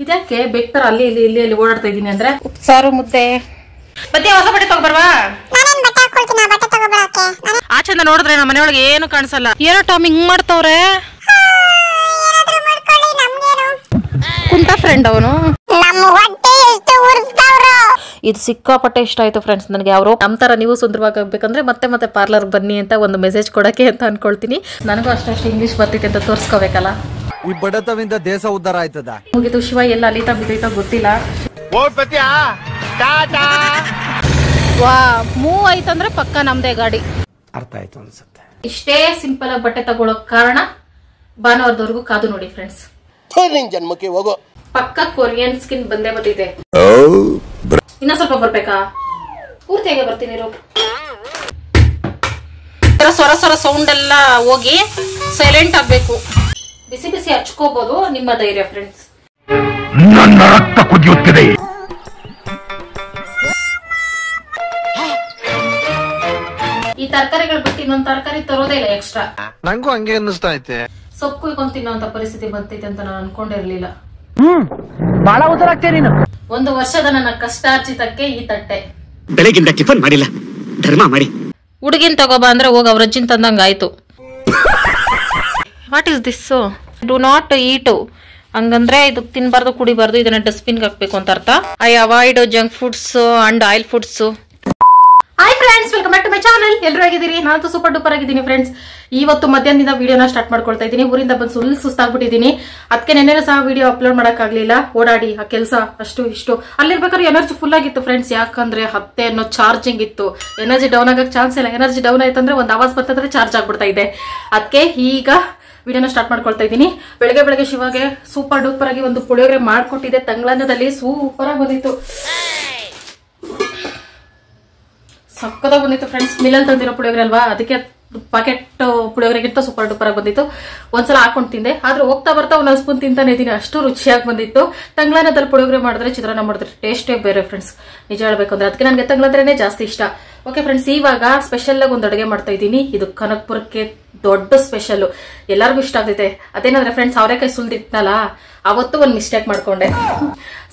ಇದಕ್ಕೆ ಬೇಕ್ತರ ಅಲ್ಲಿ ಇಲ್ಲಿ ಇಲ್ಲಿ ಇಲ್ಲಿ ಓಡಾಡ್ತಾ ಇದೀನಿ ಅಂದ್ರೆ ಸಾರು ಮುದ್ದೆ ಮತ್ತೆ ಹೊಸ ಬಟ್ಟೆ ತಗೋಬರ್ವಾ ಆಚೆಂದ ನೋಡಿದ್ರೆ ನಮ್ಮ ಮನೆಯೊಳಗೆ ಏನು ಕಾಣಿಸಲ್ಲ. ಏನೋ ಟಾಮ್ ಹಿಂಗ್ ಮಾಡ್ತಾವ್ರೆ. ಕುಂಟ ಫ್ರೆಂಡ್ ಅವನು. ಇದು ಸಿಕ್ಕಾಪಟ್ಟೆ ಇಷ್ಟ ಆಯ್ತು ಫ್ರೆಂಡ್ಸ್ ನನಗೆ. ಅವರು ನಮ್ಮ ತರ ನೀವು ಸುಂದರವಾಗಿ ಆಗ್ಬೇಕಂದ್ರೆ ಮತ್ತೆ ಮತ್ತೆ ಪಾರ್ಲರ್ ಬನ್ನಿ ಅಂತ ಒಂದು ಮೆಸೇಜ್ ಕೊಡಕ್ಕೆ ಅಂತ ಅನ್ಕೊಳ್ತೀನಿ. ನನಗೂ ಅಷ್ಟಷ್ಟು ಇಂಗ್ಲಿಷ್ ಬರ್ತೈತೆ ಅಂತ ತೋರ್ಸ್ಕೋಬೇಕಲ್ಲ. ಈ ಬಡತವಿಂದ ದೇಶ ಉದ್ಧಾರ ಆಯ್ತದ. ಮುಗಿದು ಶಿವ ಎಲ್ಲ ಅಲಿತಾ ಬಿದ್ದೈತ ಗೊತ್ತಿಲ್ಲ. ವಾ ಮೂವ್ ಆಯ್ತಂದ್ರೆ ಪಕ್ಕ ನಮ್ದೇ ಗಾಡಿ. ಅರ್ಥ ಆಯ್ತು ಅನ್ಸುತ್ತೆ. ಇಷ್ಟೇ ಸಿಂಪಲ್ ಆಗಿ ಬಟ್ಟೆ ತಗೊಳ್ಳೋಕ್ ಕಾರಣ ಭಾನುವಾರದವರೆಗೂ ಕಾದು ನೋಡಿ ಫ್ರೆಂಡ್ಸ್. ಜನ್ಮಕ್ಕೆ ಹೋಗೋ ಪಕ್ಕ ಕೊರಿಯನ್ ಸ್ಕಿನ್ ಬಂದೇ ಬಂದಿದೆ. ಇನ್ನ ಸ್ವಲ್ಪ ಬರ್ಬೇಕಾ? ಪೂರ್ತಿಯಾಗಿ ಬರ್ತೀನಿ. ಸೊರ ಸೊರ ಸೌಂಡ್ ಎಲ್ಲ ಹೋಗಿ ಸೈಲೆಂಟ್ ಆಗ್ಬೇಕು. ಬಿಸಿ ಬಿಸಿ ಹಚ್ಕೋಬಹುದು. ನಿಮ್ಮ ಧೈರ್ಯ ಫ್ರೆಂಡ್ಸ್. ನನ್ನ ರಕ್ತ ಕುದಿಯುತ್ತಿದೆ. ಈ ತರಕಾರಿಗಳು ಬಿಟ್ಟು ಇನ್ನೊಂದು ತರಕಾರಿ ತರೋದೇ ಇಲ್ಲ ಎಕ್ಸ್ಟ್ರಾ. ನಂಗೂ ಹಂಗೆ ಅನ್ನಿಸ್ತಾ ಐತೆ. ಸೊಪ್ಪು ಕುಯ್ಕೊಂಡ್ ತಿನ್ನೋಂತ ಪರಿಸ್ಥಿತಿ ಬಂತೈತೆ ಅಂತ ನಾನು ಅನ್ಕೊಂಡಿರ್ಲಿಲ್ಲ. ಬಹಳ ಉತ್ತರಾಗ್ತೇ ನೀನು. 1 ವರ್ಷದ ನನ್ನ ಕಷ್ಟಾರ್ಜಿತಕ್ಕೆ ಈ ತಟ್ಟೆ. ಬೆಳಗಿಂದ ಟಿಫನ್ ಮಾಡಿಲ್ಲ, ಧರ್ಮ ಮಾಡಿ. ಹುಡುಗಿನ್ ತಗೋಬಾ ಅಂದ್ರೆ ಹೋಗ ಅವ್ರ ಅಜ್ಜಿನ್ ತಂದಂಗ ಆಯ್ತು. What is this? Do not eat. ಹಂಗಂದ್ರೆ ಇದು ತಿನ್ಬಾರ್ದು ಕುಡಿಬಾರ್ದು, ಇದನ್ನ ಡಸ್ಟ್ಬಿನ್ಗೆ ಹಾಕ್ಬೇಕು ಅಂತ ಅರ್ಥ. I avoid junk foods and oil foods. Hi friends, welcome back to my channel. ಎಲ್ಲರೂ ಆಗಿದ್ದೀರಿ? ನಾನು ಸೂಪರ್ ಡೂಪರ್ ಆಗಿದ್ದೀನಿ ಫ್ರೆಂಡ್ಸ್. ಇವತ್ತು ಮಧ್ಯಾಹ್ನದಿಂದ ವಿಡಿಯೋನ ಸ್ಟಾರ್ಟ್ ಮಾಡ್ಕೊಳ್ತಾ ಇದ್ದೀನಿ. ಊರಿಂದ ಬಂದು ಸುಸ್ತಾಗ್ಬಿಟ್ಟಿದ್ದೀನಿ. ಅದಕ್ಕೆ ನೆನ್ನೆ ಸಹ ವಿಡಿಯೋ ಅಪ್ಲೋಡ್ ಮಾಡಕ್ಕಾಗ್ಲಿಲ್ಲ. ಓಡಾಡಿ ಆ ಕೆಲಸ ಅಷ್ಟು ಇಷ್ಟು. ಅಲ್ಲಿರ್ಬೇಕಾದ್ರೆ ಎನರ್ಜಿ ಫುಲ್ ಆಗಿತ್ತು ಫ್ರೆಂಡ್ಸ್. ಯಾಕಂದ್ರೆ 10 ಅನ್ನೋ ಚಾರ್ಜಿಂಗ್ ಇತ್ತು. ಎನರ್ಜಿ ಡೌನ್ ಆಗಕ್ಕೆ ಚಾನ್ಸ್ ಇಲ್ಲ. ಎನರ್ಜಿ ಡೌನ್ ಆಯ್ತಂದ್ರೆ ಒಂದು ಆವಾಜ್ ಬರ್ತಂದ್ರೆ ಚಾರ್ಜ್ ಆಗ್ಬಿಡ್ತಾ ಇದೆ. ಅದಕ್ಕೆ ಈಗ ವಿಡಿಯೋನ ಸ್ಟಾರ್ಟ್ ಮಾಡ್ಕೊಳ್ತಾ ಇದ್ದೀನಿ. ಬೆಳಗ್ಗೆ ಶಿವಾಗೆ ಸೂಪರ್ ಡೂಪರ್ ಆಗಿ ಒಂದು ಪುಳಿಯೋಗರೆ ಮಾಡ್ಕೊಟ್ಟಿದ್ದೆ. ತಂಗ್ಳಾನದಲ್ಲಿ ಸೂಪರ್ ಆಗಿ ಬಂದಿತ್ತು. ಸಕ್ಕದಾಗ ಬಂದಿತ್ತು ಫ್ರೆಂಡ್ಸ್. ಮಿಲ್ಲಲ್ಲಿ ತಂದಿರೋ ಪುಳಿಯೋಗರೆ ಅಲ್ವಾ, ಅದಕ್ಕೆ ಪ್ಯಾಕೆಟ್ ಪುಳಿಯೋಗರೆಗಿಂತ ಸೂಪರ್ ಡೂಪರ್ ಆಗಿ ಬಂದಿತ್ತು. ಒಂದ್ಸಲ ಹಾಕೊಂಡು ತಿಂದೆ. ಆದ್ರೆ ಹೋಗ್ತಾ ಬರ್ತಾ ಒಂದೊಂದು ಸ್ಪೂನ್ ತಿಂತಾನೆ ಇದೀನಿ. ಅಷ್ಟು ರುಚಿಯಾಗಿ ಬಂದಿತ್ತು. ತಂಗ್ಳಾನದಲ್ಲಿ ಪುಳಿಯೋಗರೆ ಮಾಡಿದ್ರೆ ಚಿತ್ರಾನ್ನ ಮಾಡಿದ್ರೆ ಟೇಸ್ಟೇ ಬೇರೆ ಫ್ರೆಂಡ್ಸ್, ನಿಜ ಹೇಳ್ಬೇಕು ಅಂದ್ರೆ. ಅದಕ್ಕೆ ನನಗೆ ತಂಗ್ಳಂದ್ರೇನೆ ಜಾಸ್ತಿ ಇಷ್ಟ. ಓಕೆ ಫ್ರೆಂಡ್ಸ್, ಇವಾಗ ಸ್ಪೆಷಲ್ ಆಗಿ ಒಂದು ಅಡುಗೆ ಮಾಡ್ತಾ ಇದ್ದೀನಿ. ಇದು ಕನಕಪುರಕ್ಕೆ ದೊಡ್ಡ ಸ್ಪೆಷಲ್, ಎಲ್ಲರಿಗೂ ಇಷ್ಟ ಆಗ್ತೈತೆ. ಅದೇನಂದ್ರೆ ಫ್ರೆಂಡ್ಸ್, ಅವರೆಕಾಯಿ ಸುಲ್ದಿಟ್ನಲ್ಲ, ಅವತ್ತು ಒಂದು ಮಿಸ್ಟೇಕ್ ಮಾಡ್ಕೊಂಡೆ.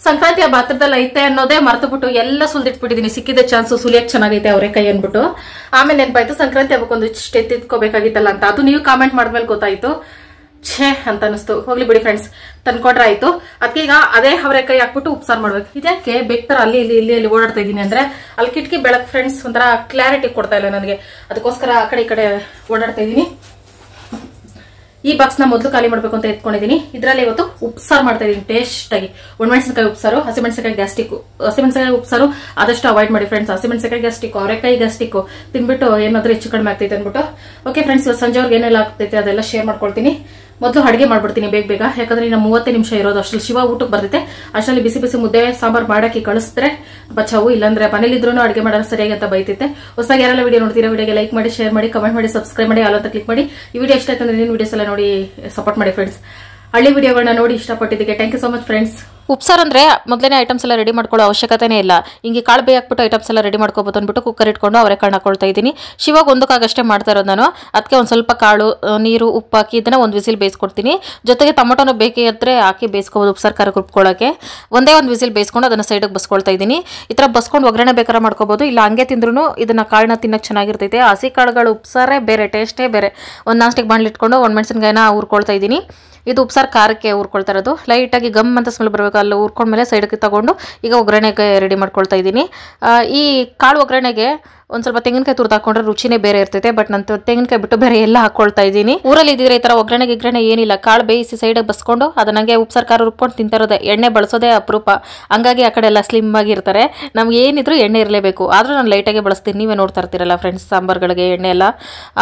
ಸಂಕ್ರಾಂತಿ ಹಬ್ಬ ಹತ್ರದಲ್ಲಿ ಐತೆ ಅನ್ನೋದೇ ಮರ್ತುಬಿಟ್ಟು ಎಲ್ಲ ಸುಲ್ದಿಟ್ಬಿಟ್ಟಿದೀನಿ. ಸಿಕ್ಕಿದ ಚಾನ್ಸ್ ಸುಲಿಯಕ್ ಚೆನ್ನಾಗೈತೆ ಅವರೆಕಾಯಿ ಅನ್ಬಿಟ್ಟು. ಆಮೇಲೆ ನೆನಪಾಯ್ತು ಸಂಕ್ರಾಂತಿ ಹಬ್ಬಕ್ಕೆ ಒಂದು ಎತ್ತಿತ್ಕೋಬೇಕಾಗಿತ್ತಲ್ಲ ಅಂತ. ಅದು ನೀವು ಕಾಮೆಂಟ್ ಮಾಡಿದ್ಮೇಲೆ ಗೊತ್ತಾಯ್ತು. ಛೇ ಅಂತ ಅನಿಸ್ತು. ಹೋಗ್ಲಿ ಬಿಡಿ ಫ್ರೆಂಡ್ಸ್, ತಂದ್ಕೊಟ್ರೆ ಆಯ್ತು. ಅದಕ್ಕೆ ಈಗ ಅದೇ ಅವರೆಕಾಯಿ ಹಾಕ್ಬಿಟ್ಟು ಉಪ್ಸಾರು ಮಾಡ್ಬೇಕು. ಇದಕ್ಕೆ ಬೇಕ್ತರ ಅಲ್ಲಿ ಇಲ್ಲಿ ಇಲ್ಲಿ ಇಲ್ಲಿ ಓಡಾಡ್ತಾ ಇದ್ದೀನಿ ಅಂದ್ರೆ ಅಲ್ಲಿ ಕಿಟಕಿ ಬೆಳಕ್ ಫ್ರೆಂಡ್ಸ್ ಒಂಥರ ಕ್ಲಾರಿಟಿ ಕೊಡ್ತಾ ಇಲ್ಲ ನನಗೆ. ಅದಕ್ಕೋಸ್ಕರ ಆ ಕಡೆ ಈ ಕಡೆ ಓಡಾಡ್ತಾ ಇದ್ದೀನಿ. ಈ ಬಾಕ್ಸ್ ನ ಮೊದಲು ಖಾಲಿ ಮಾಡ್ಬೇಕು ಅಂತ ಎತ್ಕೊಂಡಿದ್ದೀನಿ. ಇದರಲ್ಲಿ ಇವತ್ತು ಉಪ್ಸಾರು ಮಾಡ್ತಾ ಇದೀನಿ ಟೇಸ್ಟ್ ಆಗಿ. ಒಣಮೆಣಸಿನಕಾಯಿ ಉಪ್ಸಾರು, ಹಸಿಮೆಣಸಿನಕಾಯಿ ಗ್ಯಾಸ್ಟಿಕ್. ಹಸಿಮೆಣಸಿನಕಾಯಿ ಉಪ್ಸಾರು ಆದಷ್ಟು ಅವಾಯ್ಡ್ ಮಾಡಿ ಫ್ರೆಂಡ್ಸ್. ಹಸಿಮೆಣಸಿನಕಾಯಿ ಗ್ಯಾಸ್ಟಿಕ್, ಅವರೆಕಾಯಿ ಗ್ಯಾಸ್ಟಿಕ್ ತಿನ್ಬಿಟ್ಟು ಏನಾದ್ರೂ ಹೆಚ್ಚು ಕಡಿಮೆ ಆಗ್ತೈತೆ ಅನ್ಬಿಟ್ಟು. ಓಕೆ ಫ್ರೆಂಡ್ಸ್, ಇವತ್ತು ಸಂಜೆವರೆಗೆ ಏನೆಲ್ಲ ಆಗ್ತೈತೆ ಅದೆಲ್ಲ ಶೇರ್ ಮಾಡ್ಕೊಳ್ತೀನಿ. ಮೊದಲು ಅಡುಗೆ ಮಾಡ್ಬಿಡ್ತೀನಿ ಬೇಗ. ಯಾಕಂದ್ರೆ ಇನ್ನು 30 ನಿಮಿಷ ಇರೋದು. ಅಷ್ಟರಲ್ಲಿ ಶಿವ ಊಟಕ್ಕೆ ಬರ್ತೈತೆ. ಅಷ್ಟರಲ್ಲಿ ಬಿಸಿ ಬಿಸಿ ಮುದ್ದೆ ಸಾಂಬಾರ್ ಮಾಡಾಕಿ ಕಳಿಸಿದ್ರೆ ಬಚಾವು. ಇಲ್ಲಾಂದ್ರೆ ಮನೇಲಿದ್ರು ಅಡುಗೆ ಮಾಡೋಣ ಸರಿಯಾಗಿ ಅಂತ ಬೈತೈತೆ. ಹೊಸದಾಗಿ ಯಾರೆಲ್ಲ ವಿಡಿಯೋ ನೋಡ್ತೀರಾ ವಿಡಿಯೋಗೆ ಲೈಕ್ ಮಾಡಿ, ಶೇರ್ ಮಾಡಿ, ಕಮೆಂಟ್ ಮಾಡಿ, ಸಬ್ಸ್ಕ್ರೈಬ್ ಮಾಡಿ, ಆಲ್ ಅಂತ ಕ್ಲಿಕ್ ಮಾಡಿ. ಈ ವಿಡಿಯೋ ಇಷ್ಟ ಆಯ್ತು ಅಂದ್ರೆ ನೀನು ವಿಡಿಯೋಸ್ ಎಲ್ಲ ನೋಡಿ ಸಪೋರ್ಟ್ ಮಾಡಿ ಫ್ರೆಂಡ್ಸ್. ಹಳ್ಳಿ ವಿಡಿಯೋಗಳನ್ನ ನೋಡಿ ಇಷ್ಟಪಟ್ಟಿದ್ದಕ್ಕೆ thank you so much friends. ಉಪ್ಸಾರು ಅಂದ್ರೆ ಮೊದಲನೇ ಐಟಮ್ಸ್ ಎಲ್ಲ ರೆಡಿ ಮಾಡ್ಕೊಳ್ಳೋ ಅವಶ್ಯಕತೆನೇ ಇಲ್ಲ. ಹಿಂಗೆ ಕಾಳು ಬೇಯಿ ಹಾಕ್ಬಿಟ್ಟು ಐಟಮ್ಸ್ ಎಲ್ಲ ರೆಡಿ ಮಾಡ್ಕೋಬಹುದು ಅಂದ್ಬಿಟ್ಟು ಕುಕ್ಕರ್ ಇಟ್ಕೊಂಡು ಅವರೆಕಾಳು ಹಾಕೊಳ್ತಾ ಇದ್ದೀನಿ. ಶಿವಾಗ ಒಂದಕ್ಕಾಗಷ್ಟೇ ಮಾಡ್ತಾ ಇರೋದು ನಾನು. ಅದಕ್ಕೆ ಒಂದು ಸ್ವಲ್ಪ ಕಾಳು, ನೀರು, ಉಪ್ಪು ಹಾಕಿ ಇದನ್ನ ಒಂದು ವಿಸಿಲ್ ಬೇಯಿಸ್ಕೊಡ್ತೀನಿ. ಜೊತೆಗೆ ಟೊಮೊಟೊನ ಬೇಕಿದ್ರೆ ಹಾಕಿ ಬೇಯಿಸ್ಕೋಬಹುದು ಉಪ್ಸಾರು ಖಾರ ರುಬ್ಕೊಳ್ಳೋಕೆ. ಒಂದೇ ಒಂದು ವಿಸಿಲ್ ಬೇಯಿಸ್ಕೊಂಡು ಅದನ್ನ ಸೈಡಿಗೆ ಬಸ್ಕೊಳ್ತಾ ಇದ್ದೀನಿ. ಈ ಥರ ಬಸ್ಕೊಂಡು ಒಗ್ಗರಣೆ ಬೇಕಾದ್ರೆ ಮಾಡ್ಕೋಬಹುದು. ಇಲ್ಲ ಹಂಗೆ ತಿಂದ್ರೂ ಇದನ್ನ ಕಾಳನ್ನ ತಿನ್ನಕ್ಕೆ ಚೆನ್ನಾಗಿರ್ತೈತೆ. ಹಸಿ ಕಾಳುಗಳು ಉಪ್ಸಾರೇ ಬೇರೆ, ಟೇಸ್ಟೇ ಬೇರೆ. ಒಂದು ನಾಸ್ಟಿಗೆ ಬಾಣಲಿ ಇಟ್ಕೊಂಡು ಒಣಮೆಣಸಿನಕಾಯಿನ ಹುರ್ಕೊಳ್ತಾ ಇದ್ದೀನಿ. ಇದು ಉಪ್ಸಾರು ಖಾರಕ್ಕೆ ಹುರ್ಕೊಳ್ತಾ ಇರೋದು. ಲೈಟಾಗಿ ಗಮ್ ಅಂತ ಸ್ಮೆಲ್ ಬರಬೇಕು. ಅಲ್ಲಿ ಹುರ್ಕೊಂಡ್ಮೇಲೆ ಸೈಡ್ಗೆ ತಗೊಂಡು ಈಗ ಒಗ್ಗರಣೆಗೆ ರೆಡಿ ಮಾಡ್ಕೊಳ್ತಾ ಇದ್ದೀನಿ. ಈ ಕಾಳು ಒಗ್ಗರಣೆಗೆ ಒಂದು ಸ್ವಲ್ಪ ತೆಂಗಿನಕಾಯಿ ತುರ್ದು ಹಾಕೊಂಡ್ರೆ ರುಚಿನೇ ಬೇರೆ ಇರ್ತೈತೆ. ಬಟ್ ನಾನು ತೆಂಗಿನಕಾಯಿ ಬಿಟ್ಟು ಬೇರೆ ಎಲ್ಲ ಹಾಕೊಳ್ತಾ ಇದ್ದೀನಿ. ಊರಲ್ಲಿ ಇದ್ದಿದ್ರೆ ಈ ಥರ ಒಗ್ಗರಣೆ ಏನಿಲ್ಲ, ಕಾಳು ಬೇಯಿಸಿ ಸೈಡಿಗೆ ಬಸ್ಕೊಂಡು ಅದನ್ನಂಗೆ ಉಪ್ಸಾರು ಖಾರ ರುಬ್ಕೊಂಡು ತಿಂತಾ ಇರೋದೆ. ಎಣ್ಣೆ ಬಳಸೋದೇ ಅಪರೂಪ. ಹಂಗಾಗಿ ಆ ಕಡೆ ಎಲ್ಲ ಸ್ಲಿಮ್ ಆಗಿರ್ತಾರೆ. ನಮ್ಗೆ ಏನಿದ್ರು ಎಣ್ಣೆ ಇರಲೇಬೇಕು. ಆದರೂ ನಾನು ಲೈಟಾಗಿ ಬಳಸ್ತೀನಿ. ನೀವೇ ನೋಡ್ತಾ ಇರ್ತೀರಲ್ಲ ಫ್ರೆಂಡ್ಸ್ ಸಾಂಬಾರ್ಗಳಿಗೆ ಎಣ್ಣೆ ಎಲ್ಲ.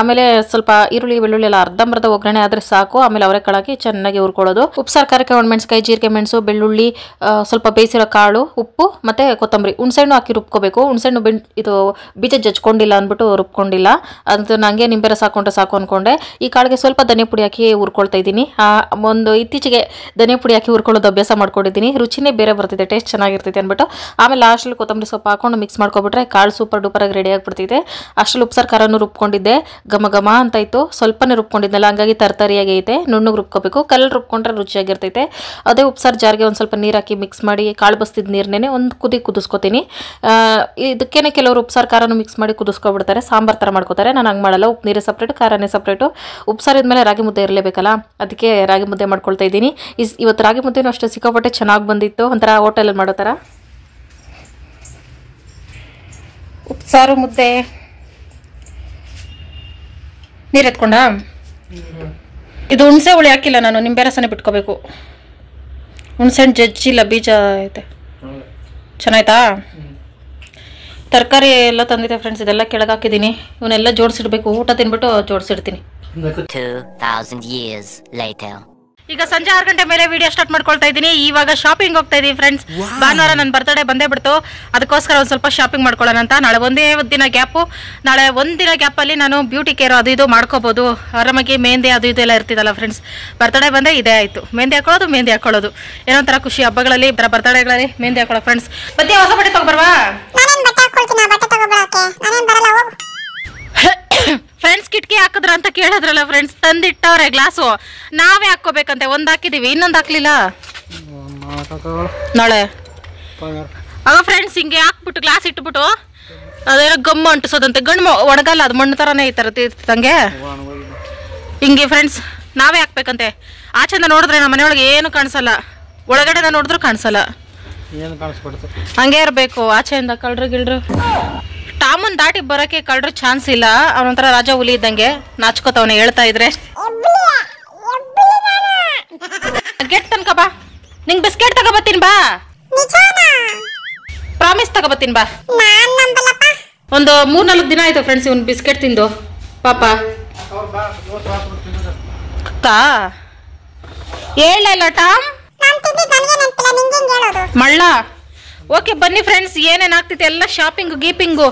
ಆಮೇಲೆ ಸ್ವಲ್ಪ ಈರುಳ್ಳಿ ಬೆಳ್ಳುಳ್ಳಿ ಎಲ್ಲ ಅರ್ಧಂಬರ್ಧ ಒಗ್ಗರಣೆ ಆದರೆ ಸಾಕು. ಆಮೇಲೆ ಅವರೆಕಾಳಾಗಿ ಚೆನ್ನಾಗಿ ಹುರ್ಕೊಳ್ಳೋದು. ಉಪ್ಸಾರು ಖಾರಕ್ಕೆ ಒಣಮೆಣಸಿನಕಾಯಿ, ಜೀರಿಗೆ ಮೆಣಸು, ಬೆಳ್ಳುಳ್ಳಿ, ಸ್ವಲ್ಪ ಬೇಯಿಸಿರೋ ಕಾಳು, ಉಪ್ಪು ಮತ್ತೆ ಕೊತ್ತಂಬರಿ, ಹುಣಸೆಹಣ್ಣು ಹಾಕಿ ರುಬ್ಕೋಬೇಕು. ಹುಣಸೆಹಣ್ಣು ಇದು ಬೀಜ ಅದಕ್ಕೆ ಜಜ್ಕೊಂಡಿಲ್ಲ ಅಂದ್ಬಿಟ್ಟು ರುಬ್ಕೊಂಡಿಲ್ಲ. ಅದು ನನಗೆ ನಿಂಬೆ ರಸ ಹಾಕೊಂಡ್ರೆ ಸಾಕು ಅಂದ್ಕೊಂಡೆ. ಈ ಕಾಳಿಗೆ ಸ್ವಲ್ಪ ಧನಿಯಾ ಪುಡಿ ಹಾಕಿ ಹುರ್ಕೊಳ್ತಾ ಇದ್ದೀನಿ. ಒಂದು ಇತ್ತೀಚೆಗೆ ಧನಿಯಾ ಪುಡಿ ಹಾಕಿ ಹುರ್ಕೊಳ್ಳೋದು ಅಭ್ಯಾಸ ಮಾಡ್ಕೊಂಡಿದ್ದೀನಿ. ರುಚಿನೇ ಬೇರೆ ಬರ್ತಿದೆ, ಟೇಸ್ಟ್ ಚೆನ್ನಾಗಿರ್ತೈತೆ ಅಂದ್ಬಿಟ್ಟು. ಆಮೇಲೆ ಲಾಸ್ಟಲ್ಲಿ ಕೊತ್ತಂಬರಿ ಸೊಪ್ಪು ಹಾಕೊಂಡು ಮಿಕ್ಸ್ ಮಾಡ್ಕೊಬಿಟ್ರೆ ಕಾಳು ಸೂಪರ್ ಡೂಪರಾಗಿ ರೆಡಿ ಆಗಿಬಿಡ್ತಿದೆ. ಅಷ್ಟರಲ್ಲಿ ಉಪ್ಸಾರು ಖಾರನೂ ರುಬ್ಕೊಂಡಿದ್ದೆ, ಘಮ ಘಮ ಅಂತ ಇತ್ತು. ಸ್ವಲ್ಪನೇ ರುಬ್ಕೊಂಡಿದ್ದಲ್ಲ, ಹಂಗಾಗಿ ತರತರಿಯಾಗಿ ಐತೆ. ನುಣ್ಣಗೆ ರುಬ್ಕೋಬೇಕು, ಕಲ್ಲಲ್ಲಿ ರುಬ್ಕೊಂಡ್ರೆ ರುಚಿಯಾಗಿರ್ತೈತೆ. ಅದೇ ಉಪ್ಸಾರು ಜಾರ್ಗೆ ಒಂದು ಸ್ವಲ್ಪ ನೀರು ಹಾಕಿ ಮಿಕ್ಸ್ ಮಾಡಿ ಕಾಳು ಬಸ್ತಿದ್ದ ನೀರನ್ನೇ ಒಂದು ಕುದಿ ಕುದಿಸ್ಕೊತೀನಿ. ಇದಕ್ಕೇನೆ ಕೆಲವರು ಉಪ್ಸಾರು ಖಾರನೂ ಮಿಕ್ಸ್ ಮಾಡಿ ಕುದಿಸ್ಕೊಬಿಡ್ತಾರೆ, ಸಾಂಬಾರು ಥರ ಮಾಡ್ಕೋತಾರೆ. ನಾನು ಹಂಗೆ ಮಾಡಲ್ಲ, ಉಪ್ಪು ನೀರೇ ಸಪ್ರೇಟು, ಖಾರನೇ ಸಪ್ರೇಟು. ಉಪ್ಸಾರು ಇದ್ಮೇಲೆ ರಾಗಿ ಮುದ್ದೆ ಇರಲೇಬೇಕಲ್ಲ, ಅದಕ್ಕೆ ರಾಗಿ ಮುದ್ದೆ ಮಾಡ್ಕೊಳ್ತಾ ಇದ್ದೀನಿ. ಇವತ್ತು ರಾಗಿ ಮುದ್ದೆನೂ ಅಷ್ಟೇ ಸಿಕ್ಕಾಪಟ್ಟೆ ಚೆನ್ನಾಗಿ ಬಂದಿತ್ತು, ಒಂಥರ ಹೋಟೆಲಲ್ಲಿ ಮಾಡೋ ಥರ. ಉಪ್ಸಾರು ಮುದ್ದೆ ನೀರು ಎತ್ಕೊಂಡ. ಇದು ಹುಣಸೆ ಹುಳಿ ಹಾಕಿಲ್ಲ ನಾನು, ನಿಂಬೆ ರಸನೇ ಬಿಟ್ಕೋಬೇಕು. ಹುಣಸೆ ಹಣ್ಣು ಜಜ್ಜಿಲ್ಲ, ಬೀಜ ಐತೆ. ಚೆನ್ನಾಯ್ತಾ? ತರಕಾರಿ ಎಲ್ಲ ತಂದಿದೆ ಫ್ರೆಂಡ್ಸ್, ಇದೆಲ್ಲ ಕೆಳಗೆ ಹಾಕಿದ್ದೀನಿ. ಇವನ್ನೆಲ್ಲ ಜೋಡಿಸಿಡ್ಬೇಕು, ಊಟ ತಿನ್ಬಿಟ್ಟು ಜೋಡಿಸಿಡ್ತೀನಿ. 2000 years later. ಈಗ ಸಂಜೆ 6 ಗಂಟೆ ಮೇಲೆ ವಿಡಿಯೋ ಸ್ಟಾರ್ಟ್ ಮಾಡ್ಕೊಳ್ತಾ ಇದ್ದೀನಿ. ಇವಾಗ ಶಾಪಿಂಗ್ ಹೋಗ್ತಾ ಇದೀವಿ ಫ್ರೆಂಡ್ಸ್. ಭಾನುವಾರ ನನ್ನ ಬರ್ತಡೇ ಬಂದೇ ಬಿಡ್ತು, ಅದಕ್ಕೋಸ್ಕರ ಒಂದು ಸ್ವಲ್ಪ ಶಾಪಿಂಗ್ ಮಾಡ್ಕೊಳ್ಳೋಣ ಅಂತ. ನಾಳೆ ಒಂದೇ ದಿನ ಗ್ಯಾಪು. ನಾಳೆ ಒಂದಿನ ಗ್ಯಾಪಲ್ಲಿ ನಾನು ಬ್ಯೂಟಿ ಕೇರ್ ಅದು ಇದು ಮಾಡ್ಕೋಬೋದು ಆರಾಮಾಗಿ. ಮೆಹಂದಿ ಅದು ಇದು ಎಲ್ಲ ಇರ್ತಿದ್ದಲ್ಲ ಫ್ರೆಂಡ್ಸ್, ಬರ್ತಡೇ ಬಂದೇ ಇದೇ ಆಯಿತು. ಮೆಹಂದಿ ಹಾಕೊಳ್ಳೋದು ಏನೋ ಒಂಥರ ಖುಷಿ ಹಬ್ಬಗಳಲ್ಲಿ, ಬರ್ತಡೇಗಳಲ್ಲಿ ಮೆಹಂದಿ ಹಾಕೊಳ್ಳೋ ಫ್ರೆಂಡ್ಸ್. ಮತ್ತೆ ಹೊಸ ಬಟ್ಟೆ ತಗೊಬರ್ವಾ ಫ್ರೆಂಡ್ಸ್? ಕಿಟಕಿ ಹಾಕಿದ್ರ ಅಂತ ಕೇಳಿದ್ರಲ್ಲ ಫ್ರೆಂಡ್ಸ್, ತಂದಿಟ್ಟವ್ರೆ ಗ್ಲಾಸು. ನಾವೇ ಹಾಕೋಬೇಕಂತೆ, ಒಂದು ಹಾಕಿದೀವಿ, ಇನ್ನೊಂದು ಹಾಕ್ಲಿಲ್ಲ. ನಾಳೆ ಆಗ ಫ್ರೆಂಡ್ಸ್ ಹಿಂಗೆ ಹಾಕ್ಬಿಟ್ಟು ಗ್ಲಾಸ್ ಇಟ್ಬಿಟ್ಟು ಅದೇನೋ ಗಮ್ಮು ಅಂಟಿಸೋದಂತೆ. ಗಣ್ಣು ಒಣಗಲ್ಲ, ಅದು ಮಣ್ಣು ಥರನೇ ಈ ಥರ ತಂಗೆ ಹಿಂಗೆ ಫ್ರೆಂಡ್ಸ್. ನಾವೇ ಹಾಕ್ಬೇಕಂತೆ. ಆಚೆಯಿಂದ ನೋಡಿದ್ರೆ ನಮ್ಮ ಮನೆಯೊಳಗೆ ಏನು ಕಾಣಿಸಲ್ಲ, ಒಳಗಡೆ ನೋಡಿದ್ರು ಕಾಣಿಸಲ್ಲ, ಹಂಗೆ ಇರಬೇಕು. ಆಚೆಯಿಂದ ಕಳ್ರು ಗಿಳ್ರು ಟಾಮನ್ ದಾಟಿ ಬರೋಕ್ಕೆ ಕಳ್ರು ಚಾನ್ಸ್ ಇಲ್ಲ. ಅವನೊಂಥರ ರಾಜ ಹುಲಿ ಇದ್ದಂಗೆ ನಾಚ್ಕೋತವನೆ ಹೇಳ್ತಾ ಇದ್ರೆ. ಗೆಟ್ ತನಕ ಬಾ, ನಿಂಗೆ ಬಿಸ್ಕೆಟ್ ತಗೋಬತ್ತೀನಿ ಬಾ, ಪ್ರಾಮಿಸ್ ತಗೋಬತ್ತೀನಿ ಬಾ. ಒಂದು 3-4 ದಿನ ಆಯ್ತು ಫ್ರೆಂಡ್ಸ್ ಇವನ್ ಬಿಸ್ಕೆಟ್ ತಿಂದು ಪಾಪ. ಹೇಳಲ್ಲ ಟಾಮ್ ಮಳ್ಳ. ಓಕೆ ಬನ್ನಿ ಫ್ರೆಂಡ್ಸ್, ಏನೇನು ಆಗ್ತಿದೆ ಎಲ್ಲ ಶಾಪಿಂಗು ಗೀಪಿಂಗು.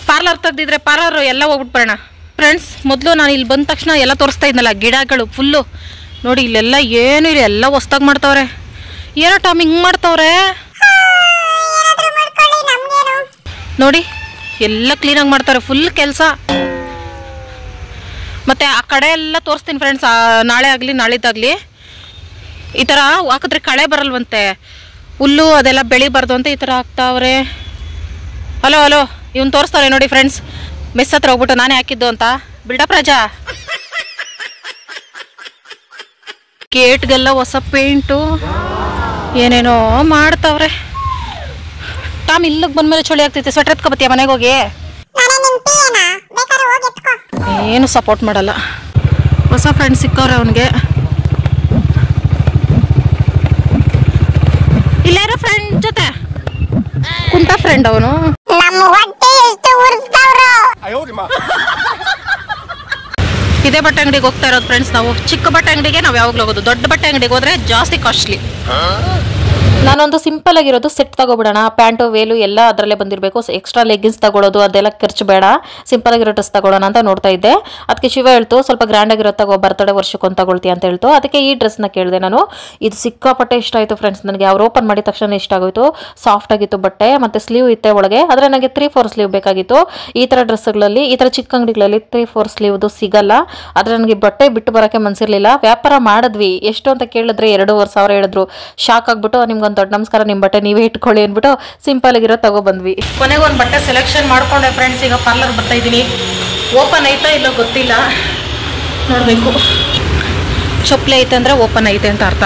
ಪಾರ್ಲರ್ ತೆಗ್ದಿದ್ರೆ ಪಾರ್ಲರ್ ಎಲ್ಲ ಹೋಗ್ಬಿಟ್ಟು ಬರೋಣ ಫ್ರೆಂಡ್ಸ್. ಮೊದಲು ನಾನು ಇಲ್ಲಿ ಬಂದ ತಕ್ಷಣ ಎಲ್ಲ ತೋರಿಸ್ತಾ ಇದ್ನಲ್ಲ, ಗಿಡಗಳು ಫುಲ್ಲು ನೋಡಿ. ಇಲ್ಲೆಲ್ಲ ಏನು ಇಲ್ಲ, ಎಲ್ಲ ಹೊಸ್ದಾಗಿ ಮಾಡ್ತಾವ್ರೆ. ಏನೋ ಟಾಮ್ ಹಿಂಗೆ ಮಾಡ್ತಾವ್ರೆ ನೋಡಿ, ಎಲ್ಲ ಕ್ಲೀನಾಗಿ ಮಾಡ್ತಾರೆ, ಫುಲ್ ಕೆಲಸ. ಮತ್ತು ಆ ಕಡೆ ಎಲ್ಲ ತೋರಿಸ್ತೀನಿ ಫ್ರೆಂಡ್ಸ್, ನಾಳೆ ಆಗಲಿ ನಾಳಿದ್ದಾಗಲಿ. ಈ ಥರ ಹಾಕಿದ್ರೆ ಕಳೆ ಬರಲ್ವಂತೆ, ಹುಲ್ಲು ಅದೆಲ್ಲ ಬೆಳಿಬಾರ್ದು ಅಂತ ಈ ಥರ ಹಾಕ್ತಾವ್ರೆ. ಹಲೋ ಇವ್ನು ತೋರಿಸ್ತಾರೆ ನೋಡಿ ಫ್ರೆಂಡ್ಸ್, ಮೆಸ್ ಹತ್ರ ಹೋಗ್ಬಿಟ್ಟು ನಾನೇ ಹಾಕಿದ್ದು ಅಂತ. ಬಿಲ್ಡಪ್ ರಾಜಾ. ಗೇಟ್ಗೆಲ್ಲ ಹೊಸ ಪೇಂಟು ಏನೇನೋ ಮಾಡ್ತಾವ್ರೆ. ಟಾಮ್ ಇಲ್ಲಿಗೆ ಬಂದ್ಮೇಲೆ ಚಳಿ ಆಗ್ತೈತೆ, ಸ್ವೆಟರ್ ಎತ್ಕೊಬತ್ತೀಯ ಮನೆಗೆ ಹೋಗಿ? ಏನು ಸಪೋರ್ಟ್ ಮಾಡಲ್ಲ. ಹೊಸ ಫ್ರೆಂಡ್ಸ್ ಸಿಕ್ಕವ್ರೆ ಅವನಿಗೆ. ಇಲ್ಲಾರೋ ಫ್ರೆಂಡ್ ಜೊತೆ ಕುಂತ ಫ್ರೆಂಡ್ ಅವನು. ಇದೇ ಬಟ್ಟೆ ಅಂಗಡಿಗೆ ಹೋಗ್ತಾ ಇರೋದು ಫ್ರೆಂಡ್ಸ್ ನಾವು. ಚಿಕ್ಕ ಬಟ್ಟೆ ಅಂಗಡಿಗೆ ನಾವು ಯಾವಾಗಲೂ ಹೋಗೋದು, ದೊಡ್ಡ ಬಟ್ಟೆ ಅಂಗಡಿಗೆ ಹೋದ್ರೆ ಜಾಸ್ತಿ ಕಾಸ್ಟ್ಲಿ. ನಾನೊಂದು ಸಿಂಪಲ್ ಆಗಿರೋದು ಸೆಟ್ ತಗೋಬಿಡೋಣ. ಪ್ಯಾಂಟು ವೇಲು ಎಲ್ಲ ಅದರಲ್ಲೇ ಬಂದಿರಬೇಕು. ಎಕ್ಸ್ಟ್ರಾ ಲೆಗ್ಗಿನ್ಸ್ ತಗೊಳ್ಳೋದು ಅದೆಲ್ಲ ಖರ್ಚು ಬೇಡ, ಸಿಂಪಲ್ ಆಗಿರೋ ಡ್ರೆಸ್ ತಗೊಳ್ಳೋಣ ಅಂತ ನೋಡ್ತಾ ಇದ್ದೆ. ಅದಕ್ಕೆ ಶಿವ ಹೇಳ್ತು ಸ್ವಲ್ಪ ಗ್ರ್ಯಾಂಡ್ ಆಗಿರೋ ತಗೋ, ಬರ್ತಡೇ ವರ್ಷಕ್ಕೊಂದು ತಗೊಳ್ತಿ ಅಂತ ಹೇಳ್ತು. ಅದಕ್ಕೆ ಈ ಡ್ರೆಸ್ನ ಕೇಳಿದೆ ನಾನು. ಇದು ಸಿಕ್ಕಾಪಟ್ಟೆ ಇಷ್ಟ ಆಯಿತು ಫ್ರೆಂಡ್ಸ್ ನನಗೆ. ಅವ್ರು ಓಪನ್ ಮಾಡಿದ ತಕ್ಷಣ ಇಷ್ಟ ಆಗೋಯ್ತು. ಸಾಫ್ಟ್ ಆಗಿತ್ತು ಬಟ್ಟೆ, ಮತ್ತು ಸ್ಲೀವ್ ಇತ್ತೆ ಒಳಗೆ. ಆದರೆ ನನಗೆ 3-4 ಸ್ಲೀವ್ ಬೇಕಾಗಿತ್ತು. ಈ ಥರ ಡ್ರೆಸ್ಗಳಲ್ಲಿ, ಈ ಥರ ಚಿಕ್ಕ ಅಂಗಡಿಗಳಲ್ಲಿ 3-4 ಸ್ಲೀವ್ದು ಸಿಗಲ್ಲ. ಆದರೆ ನನಗೆ ಬಟ್ಟೆ ಬಿಟ್ಟು ಬರೋಕ್ಕೆ ಮನಸ್ಸಿರಲಿಲ್ಲ. ವ್ಯಾಪಾರ ಮಾಡಿದ್ವಿ, ಎಷ್ಟು ಅಂತ ಕೇಳಿದ್ರೆ 2,500 ಹೇಳಿದ್ರು. ಶಾಕ್ ಆಗ್ಬಿಟ್ಟು ನಿಮ್ಗೊಂದು ದೊಡ್ಡ ನಮಸ್ಕಾರ, ನಿಮ್ಮ ಬಟ್ಟೆ ನೀವೇ ಇಟ್ಕೊಳ್ಳಿ ಅಂದ್ಬಿಟ್ಟು ಸಿಂಪಲ್ ಆಗಿರೋ ತಗೊಬಂದ್ವಿ. ಕೊನೆಗೆ ಒಂದು ಬಟ್ಟೆ ಸೆಲೆಕ್ಷನ್ ಮಾಡ್ಕೊಂಡೆ ಫ್ರೆಂಡ್ಸ್. ಈಗ ಪಾರ್ಲರ್ ಬರ್ತಾ ಇದ್ದೀನಿ. ಓಪನ್ ಐತಾ ಇಲ್ಲೋ ಗೊತ್ತಿಲ್ಲ, ನೋಡಬೇಕು. ಚಪ್ಪಲಿ ಐತೆ ಅಂದರೆ ಓಪನ್ ಐತೆ ಅಂತ ಅರ್ಥ.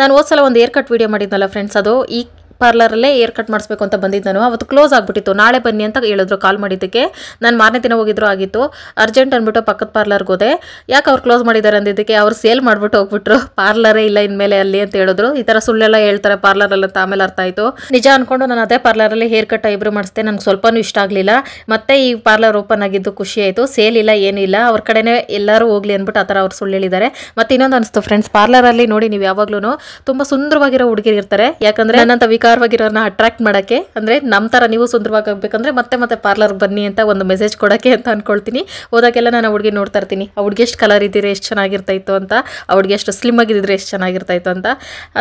ನಾನು ಹೋದ್ಸಲ ಒಂದು ಏರ್ ಕಟ್ ವಿಡಿಯೋ ಮಾಡಿದ್ನಲ್ಲ ಫ್ರೆಂಡ್ಸ್, ಅದು ಈ ಪಾರ್ಲರಲ್ಲೇ ಏರ್ ಕಟ್ ಮಾಡಿಸ್ಬೇಕು ಅಂತ ಬಂದಿದ್ದು ನಾನು. ಅವತ್ತು ಕ್ಲೋಸ್ ಆಗಿಬಿಟ್ಟಿತ್ತು. ನಾಳೆ ಬನ್ನಿ ಅಂತ ಹೇಳಿದ್ರು ಕಾಲ್ ಮಾಡಿದ್ದಕ್ಕೆ. ನಾನು ಮಾರನೇ ದಿನ ಹೋಗಿದ್ರು ಆಗಿತ್ತು. ಅರ್ಜೆಂಟ್ ಅಂದ್ಬಿಟ್ಟು ಪಕ್ಕದ ಪಾರ್ಲರ್ಗೆ ಹೋದೆ. ಯಾಕೆ ಅವ್ರು ಕ್ಲೋಸ್ ಮಾಡಿದ್ದಾರೆ ಅಂದಿದ್ದಕ್ಕೆ ಅವ್ರು ಸೇಲ್ ಮಾಡಿಬಿಟ್ಟು ಹೋಗ್ಬಿಟ್ರು. ಪಾರ್ಲರೇ ಇಲ್ಲ ಇನ್ಮೇಲೆ ಅಲ್ಲಿ ಅಂತ ಹೇಳಿದ್ರು. ಈ ಥರ ಸುಳ್ಳೆಲ್ಲ ಹೇಳ್ತಾರೆ ಪಾರ್ಲರಲ್ಲಿ ಅಂತ ಆಮೇಲೆ ಅರ್ಥ ಆಯಿತು. ನಿಜ ಅಂದ್ಕೊಂಡು ನಾನು ಅದೇ ಪಾರ್ಲರಲ್ಲಿ ಹೇರ್ ಕಟ್ ಐಬ್ರೋ ಮಾಡಿಸ್ದೆ. ನನಗೆ ಸ್ವಲ್ಪನೂ ಇಷ್ಟ ಆಗಲಿಲ್ಲ. ಮತ್ತೆ ಈ ಪಾರ್ಲರ್ ಓಪನ್ ಆಗಿದ್ದು ಖುಷಿ ಆಯಿತು. ಸೇಲ್ ಇಲ್ಲ ಏನಿಲ್ಲ, ಅವ್ರ ಕಡೆನೇ ಎಲ್ಲರೂ ಹೋಗ್ಲಿ ಅಂದ್ಬಿಟ್ಟು ಆ ಥರ ಅವ್ರು ಸುಳ್ಳು ಹೇಳಿದ್ದಾರೆ. ಮತ್ತು ಇನ್ನೊಂದು ಅನಿಸ್ತು ಫ್ರೆಂಡ್ಸ್, ಪಾರ್ಲರಲ್ಲಿ ನೋಡಿ ನೀವು ಯಾವಾಗ್ಲೂ ತುಂಬ ಸುಂದರವಾಗಿರೋ ಹುಡುಗಿರು ಇರ್ತಾರೆ. ಯಾಕಂದರೆ ನನ್ನಂಥ ವಿಕಾರ ಶೃಂಗಾರವಾಗಿರೋನ ಅಟ್ರಾಕ್ಟ್ ಮಾಡೋಕ್ಕೆ, ಅಂದರೆ ನಮ್ಮ ಥರ ನೀವು ಸುಂದರವಾಗಬೇಕಂದ್ರೆ ಮತ್ತೆ ಮತ್ತೆ ಪಾರ್ಲರ್ಗೆ ಬನ್ನಿ ಅಂತ ಒಂದು ಮೆಸೇಜ್ ಕೊಡೋಕ್ಕೆ ಅಂತ ಅಂದ್ಕೊಳ್ತೀನಿ. ಹೋದಾಗೆಲ್ಲ ನಾನು ಹುಡುಗಿ ನೋಡ್ತಾ ಇರ್ತೀನಿ, ಆ ಹುಡುಗಿ ಎಷ್ಟು ಕಲರ್ ಇದ್ದಿದ್ರೆ ಎಷ್ಟು ಚೆನ್ನಾಗಿರ್ತಾಯಿತ್ತು ಅಂತ, ಆ ಹುಡುಗಿ ಎಷ್ಟು ಸ್ಲಿಮ್ ಆಗಿದ್ದಿದ್ರೆ ಎಷ್ಟು ಚೆನ್ನಾಗಿರ್ತಾಯಿತ್ತು ಅಂತ.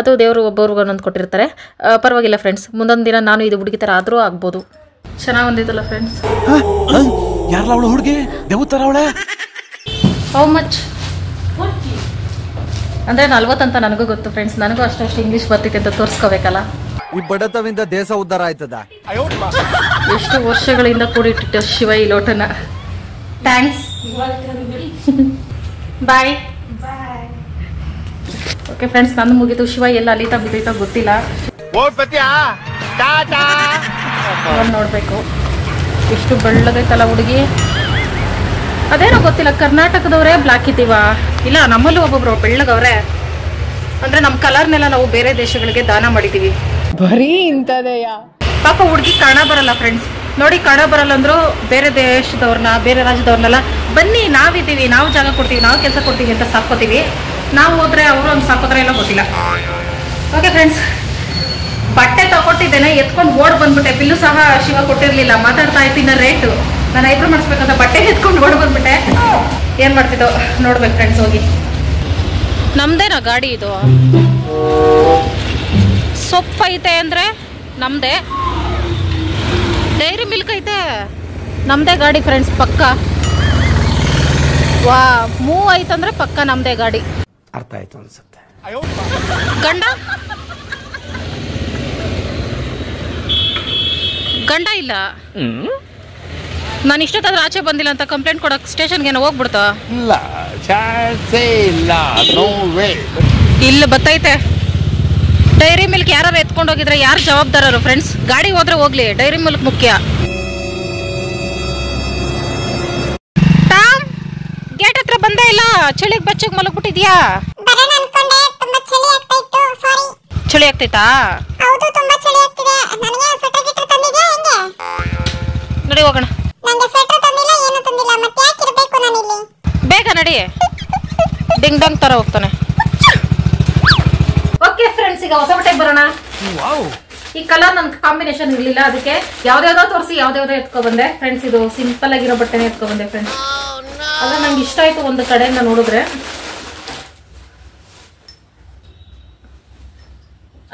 ಅದು ದೇವರು ಒಬ್ಬೊಬ್ರಿಗೆ ಒಂದೊಂದು ಕೊಟ್ಟಿರ್ತಾರೆ. ಪರವಾಗಿಲ್ಲ ಫ್ರೆಂಡ್ಸ್, ಮುಂದೊಂದು ದಿನ ನಾನು ಇದು ಹುಡುಗಿ ಥರ ಆದರೂ ಆಗ್ಬೋದು. ಚೆನ್ನಾಗಿ ಬಂದಿತ್ತಲ್ಲ ಫ್ರೆಂಡ್ಸ್? ಯಾರಲ್ಲ ಅವಳು ಹುಡುಗಿ ದೇವತರ ಅವಳೆ? How much? ಅಂದರೆ 40 ಅಂತ ನನಗೂ ಗೊತ್ತು ಫ್ರೆಂಡ್ಸ್, ನನಗೂ ಅಷ್ಟು ಇಂಗ್ಲೀಷ್ ಬರ್ತಿತ್ತು ಅಂತ ತೋರಿಸ್ಕೋಬೇಕಲ್ಲ. ಈ ಬಡತವಿಂದ ದೇಶ ಉದ್ಧಾರ ಆಯ್ತದ. ಎಷ್ಟು ವರ್ಷಗಳಿಂದ ಕೂಡಿಟ್ಟಿಟ್ಟು ಶಿವ ಈ ಲೋಟನ. ಥ್ಯಾಂಕ್ಸ್, ಬಾಯ್. ಓಕೆ ಫ್ರೆಂಡ್ಸ್, ನಂದು ಮುಗಿತು. ಶಿವ ಎಲ್ಲ ಅಲಿತಾ ಬಿದ್ದೈತ ಗೊತ್ತಿಲ್ಲ, ನೋಡ್ಬೇಕು. ಎಷ್ಟು ಬೆಳ್ಳಗೈತಲ್ಲ ಹುಡುಗಿ, ಅದೇನೋ ಗೊತ್ತಿಲ್ಲ. ಕರ್ನಾಟಕದವರೇ ಬ್ಲಾಕ್ ಇದ್ದೀವ? ಇಲ್ಲ, ನಮ್ಮಲ್ಲೂ ಒಬ್ಬೊಬ್ರು ಬೆಳ್ಳಗವ್ರೆ. ಅಂದ್ರೆ ನಮ್ಮ ಕಲರ್ನೆಲ್ಲ ನಾವು ಬೇರೆ ದೇಶಗಳಿಗೆ ದಾನ ಮಾಡಿದೀವಿ. ಬರೀ ಇಂಥದೆಯ ಪಾಪ ಹುಡುಗಿ ಕನ್ನಡ ಬರಲ್ಲ ಫ್ರೆಂಡ್ಸ್. ನೋಡಿ, ಕನ್ನಡ ಬರಲ್ಲ ಅಂದ್ರು ಬೇರೆ ದೇಶದವ್ರನ್ನ, ಬೇರೆ ರಾಜ್ಯದವ್ರನ್ನೆಲ್ಲ ಬನ್ನಿ ನಾವಿದ್ದೀವಿ, ನಾವು ಜಾಗ ಕೊಡ್ತೀವಿ, ನಾವು ಕೆಲಸ ಕೊಡ್ತೀವಿ ಅಂತ ಸಾಕೋತೀವಿ. ನಾವು ಹೋದ್ರೆ ಅವರು ಒಂದು ಸಾಕೋದ್ರೆ ಎಲ್ಲ ಗೊತ್ತಿಲ್ಲ. ಓಕೆ ಫ್ರೆಂಡ್ಸ್, ಬಟ್ಟೆ ತಗೊಟ್ಟಿದ್ದೇನೆ, ಎತ್ಕೊಂಡು ಓಡ್ ಬಂದ್ಬಿಟ್ಟೆ. ಬಿಲ್ಲು ಸಹ ಶಿವ ಕೊಟ್ಟಿರ್ಲಿಲ್ಲ. ಮಾತಾಡ್ತಾ ಇದ್ದೀನಿ ರೇಟು, ನಾನು ಐಬ್ರೋ ಮಾಡಿಸ್ಬೇಕಂತ ಬಟ್ಟೆ ಎತ್ಕೊಂಡು ಓಡ್ ಬಂದ್ಬಿಟ್ಟೆ. ಏನ್ ಮಾಡ್ತಿದ್ದೋ ನೋಡ್ಬೇಕು ಫ್ರೆಂಡ್ಸ್. ಹೋಗಿ ನಮ್ದೇನಾ ಗಾಡಿ ಇದು? ಸೊಪ್ಪು ಐತೆ ಅಂದ್ರೆ ನಮ್ದೇ, ಡೈರಿ ಮಿಲ್ಕ್ ಐತೆ ನಮ್ದೇ ಗಾಡಿ ಫ್ರೆಂಡ್ಸ್, ಪಕ್ಕ. ವಾ, ಮೂವ್ ಐತಂದ್ರೆ ಪಕ್ಕ ನಮ್ದೇ ಗಾಡಿ. ಅರ್ಥ ಆಯ್ತು ಅನ್ಸುತ್ತೆ. ಗಂಡ ಗಂಡ ಇಲ್ಲ. ನಾನು ಇಷ್ಟೊತ್ತಾದ್ರೂ ಆಚೆ ಬಂದಿಲ್ಲ ಅಂತ ಕಂಪ್ಲೇಂಟ್ ಕೊಡಕ್ ಸ್ಟೇಷನ್ಗೆ ಏನೋ ಹೋಗ್ಬಿಡ್ತಾ? ಇಲ್ಲ, ಚಾನ್ಸೇ ಇಲ್ಲ. No way. ಇಲ್ಲ ಬತ್ತೈತೆ. ಡೈರಿ ಮಿಲ್ಕ್ ಯಾರು ಎತ್ಕೊಂಡು ಹೋಗಿದ್ರೆ ಯಾರು ಜವಾಬ್ದಾರರು ಫ್ರೆಂಡ್ಸ್? ಗಾಡಿ ಹೋದ್ರೆ ಹೋಗ್ಲಿ, ಡೈರಿ ಮಿಲ್ಕ್ ಮುಖ್ಯ. ಟಾಮ್, ಗೇಟ್ ಹತ್ರ ಬಂದೇ ಇಲ್ಲ. ಚಳಿಗೆ ಬೆಚ್ಚಗೆ ಮಲಗ್ಬಿಟ್ಟಿದ್ಯಾ? ಚಳಿ ಆಗ್ತೈತಾ? ನಡಿ ಹೋಗೋಣ. ಬೇಗ ನಡಿ. ಡಿಂಗ್ ಡಂಗ್ ತರ ಹೋಗ್ತಾನೆ. ಓಕೆ ಫ್ರೆಂಡ್ಸ್, ಈಗ ಹೊಸ ಬಟ್ಟೆಗೆ ಬರೋಣ. ಈ ಕಲರ್ ನನ್ ಕಾಂಬಿನೇಷನ್ ಇರ್ಲಿಲ್ಲ, ಅದಕ್ಕೆ ಯಾವ್ದಾವ್ದೋ ತೋರಿಸಿ ಯಾವ್ದಾವ್ದೋ ಎತ್ಕೊ ಬಂದೆ ಫ್ರೆಂಡ್ಸ್. ಇದು ಸಿಂಪಲ್ ಆಗಿರೋ ಬಟ್ಟೆನೇ ಎತ್ಕೊ ಬಂದೆ ಫ್ರೆಂಡ್ಸ್. ಅಲ್ಲ, ನಂಗೆ ಇಷ್ಟ ಆಯ್ತು ಒಂದು ಕಡೆಯಿಂದ ನೋಡಿದ್ರೆ.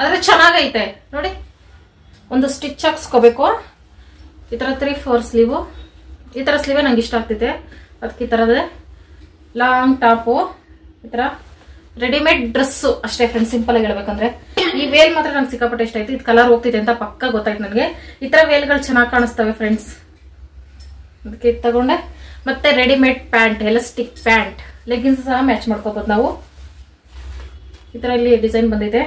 ಆದ್ರೆ ಚೆನ್ನಾಗೈತೆ ನೋಡಿ. ಒಂದು ಸ್ಟಿಚ್ ಹಾಕ್ಸ್ಕೋಬೇಕು. ಈ ತರ 3/4 ಸ್ಲೀವು. ಈ ತರ ಸ್ಲೀವೇ ನಂಗೆ ಇಷ್ಟ ಆಗ್ತೈತೆ, ಅದಕ್ಕೆ ಈ ತರದೇ ಲಾಂಗ್ ಟಾಪು. ಈ ತರ ರೆಡಿಮೇಡ್ ಡ್ರೆಸ್ಸು ಅಷ್ಟೇ ಫ್ರೆಂಡ್ಸ್. ಸಿಂಪಲ್ ಆಗಿ ಹೇಳ್ಬೇಕಂದ್ರೆ ಈ ವೇಲ್ ಮಾತ್ರ ನಂಗೆ ಸಿಕ್ಕಾಪಟ್ಟೆ ಇಷ್ಟ ಆಯ್ತು. ಇದು ಕಲರ್ ಹೋಗ್ತಿದೆ ಅಂತ ಪಕ್ಕ ಗೊತ್ತಾಯ್ತು ನನಗೆ. ಈ ತರ ವೇಲ್ಗಳು ಚೆನ್ನಾಗಿ ಕಾಣಿಸ್ತವೆ ಫ್ರೆಂಡ್ಸ್, ಅದಕ್ಕೆ ತಗೊಂಡೆ. ಮತ್ತೆ readymade pant, elastic pant, leggings ಸಹ ಮ್ಯಾಚ್ ಮಾಡ್ಕೋಬಹುದು ನಾವು. ಈ ತರ ಇಲ್ಲಿ ಡಿಸೈನ್ ಬಂದಿದೆ.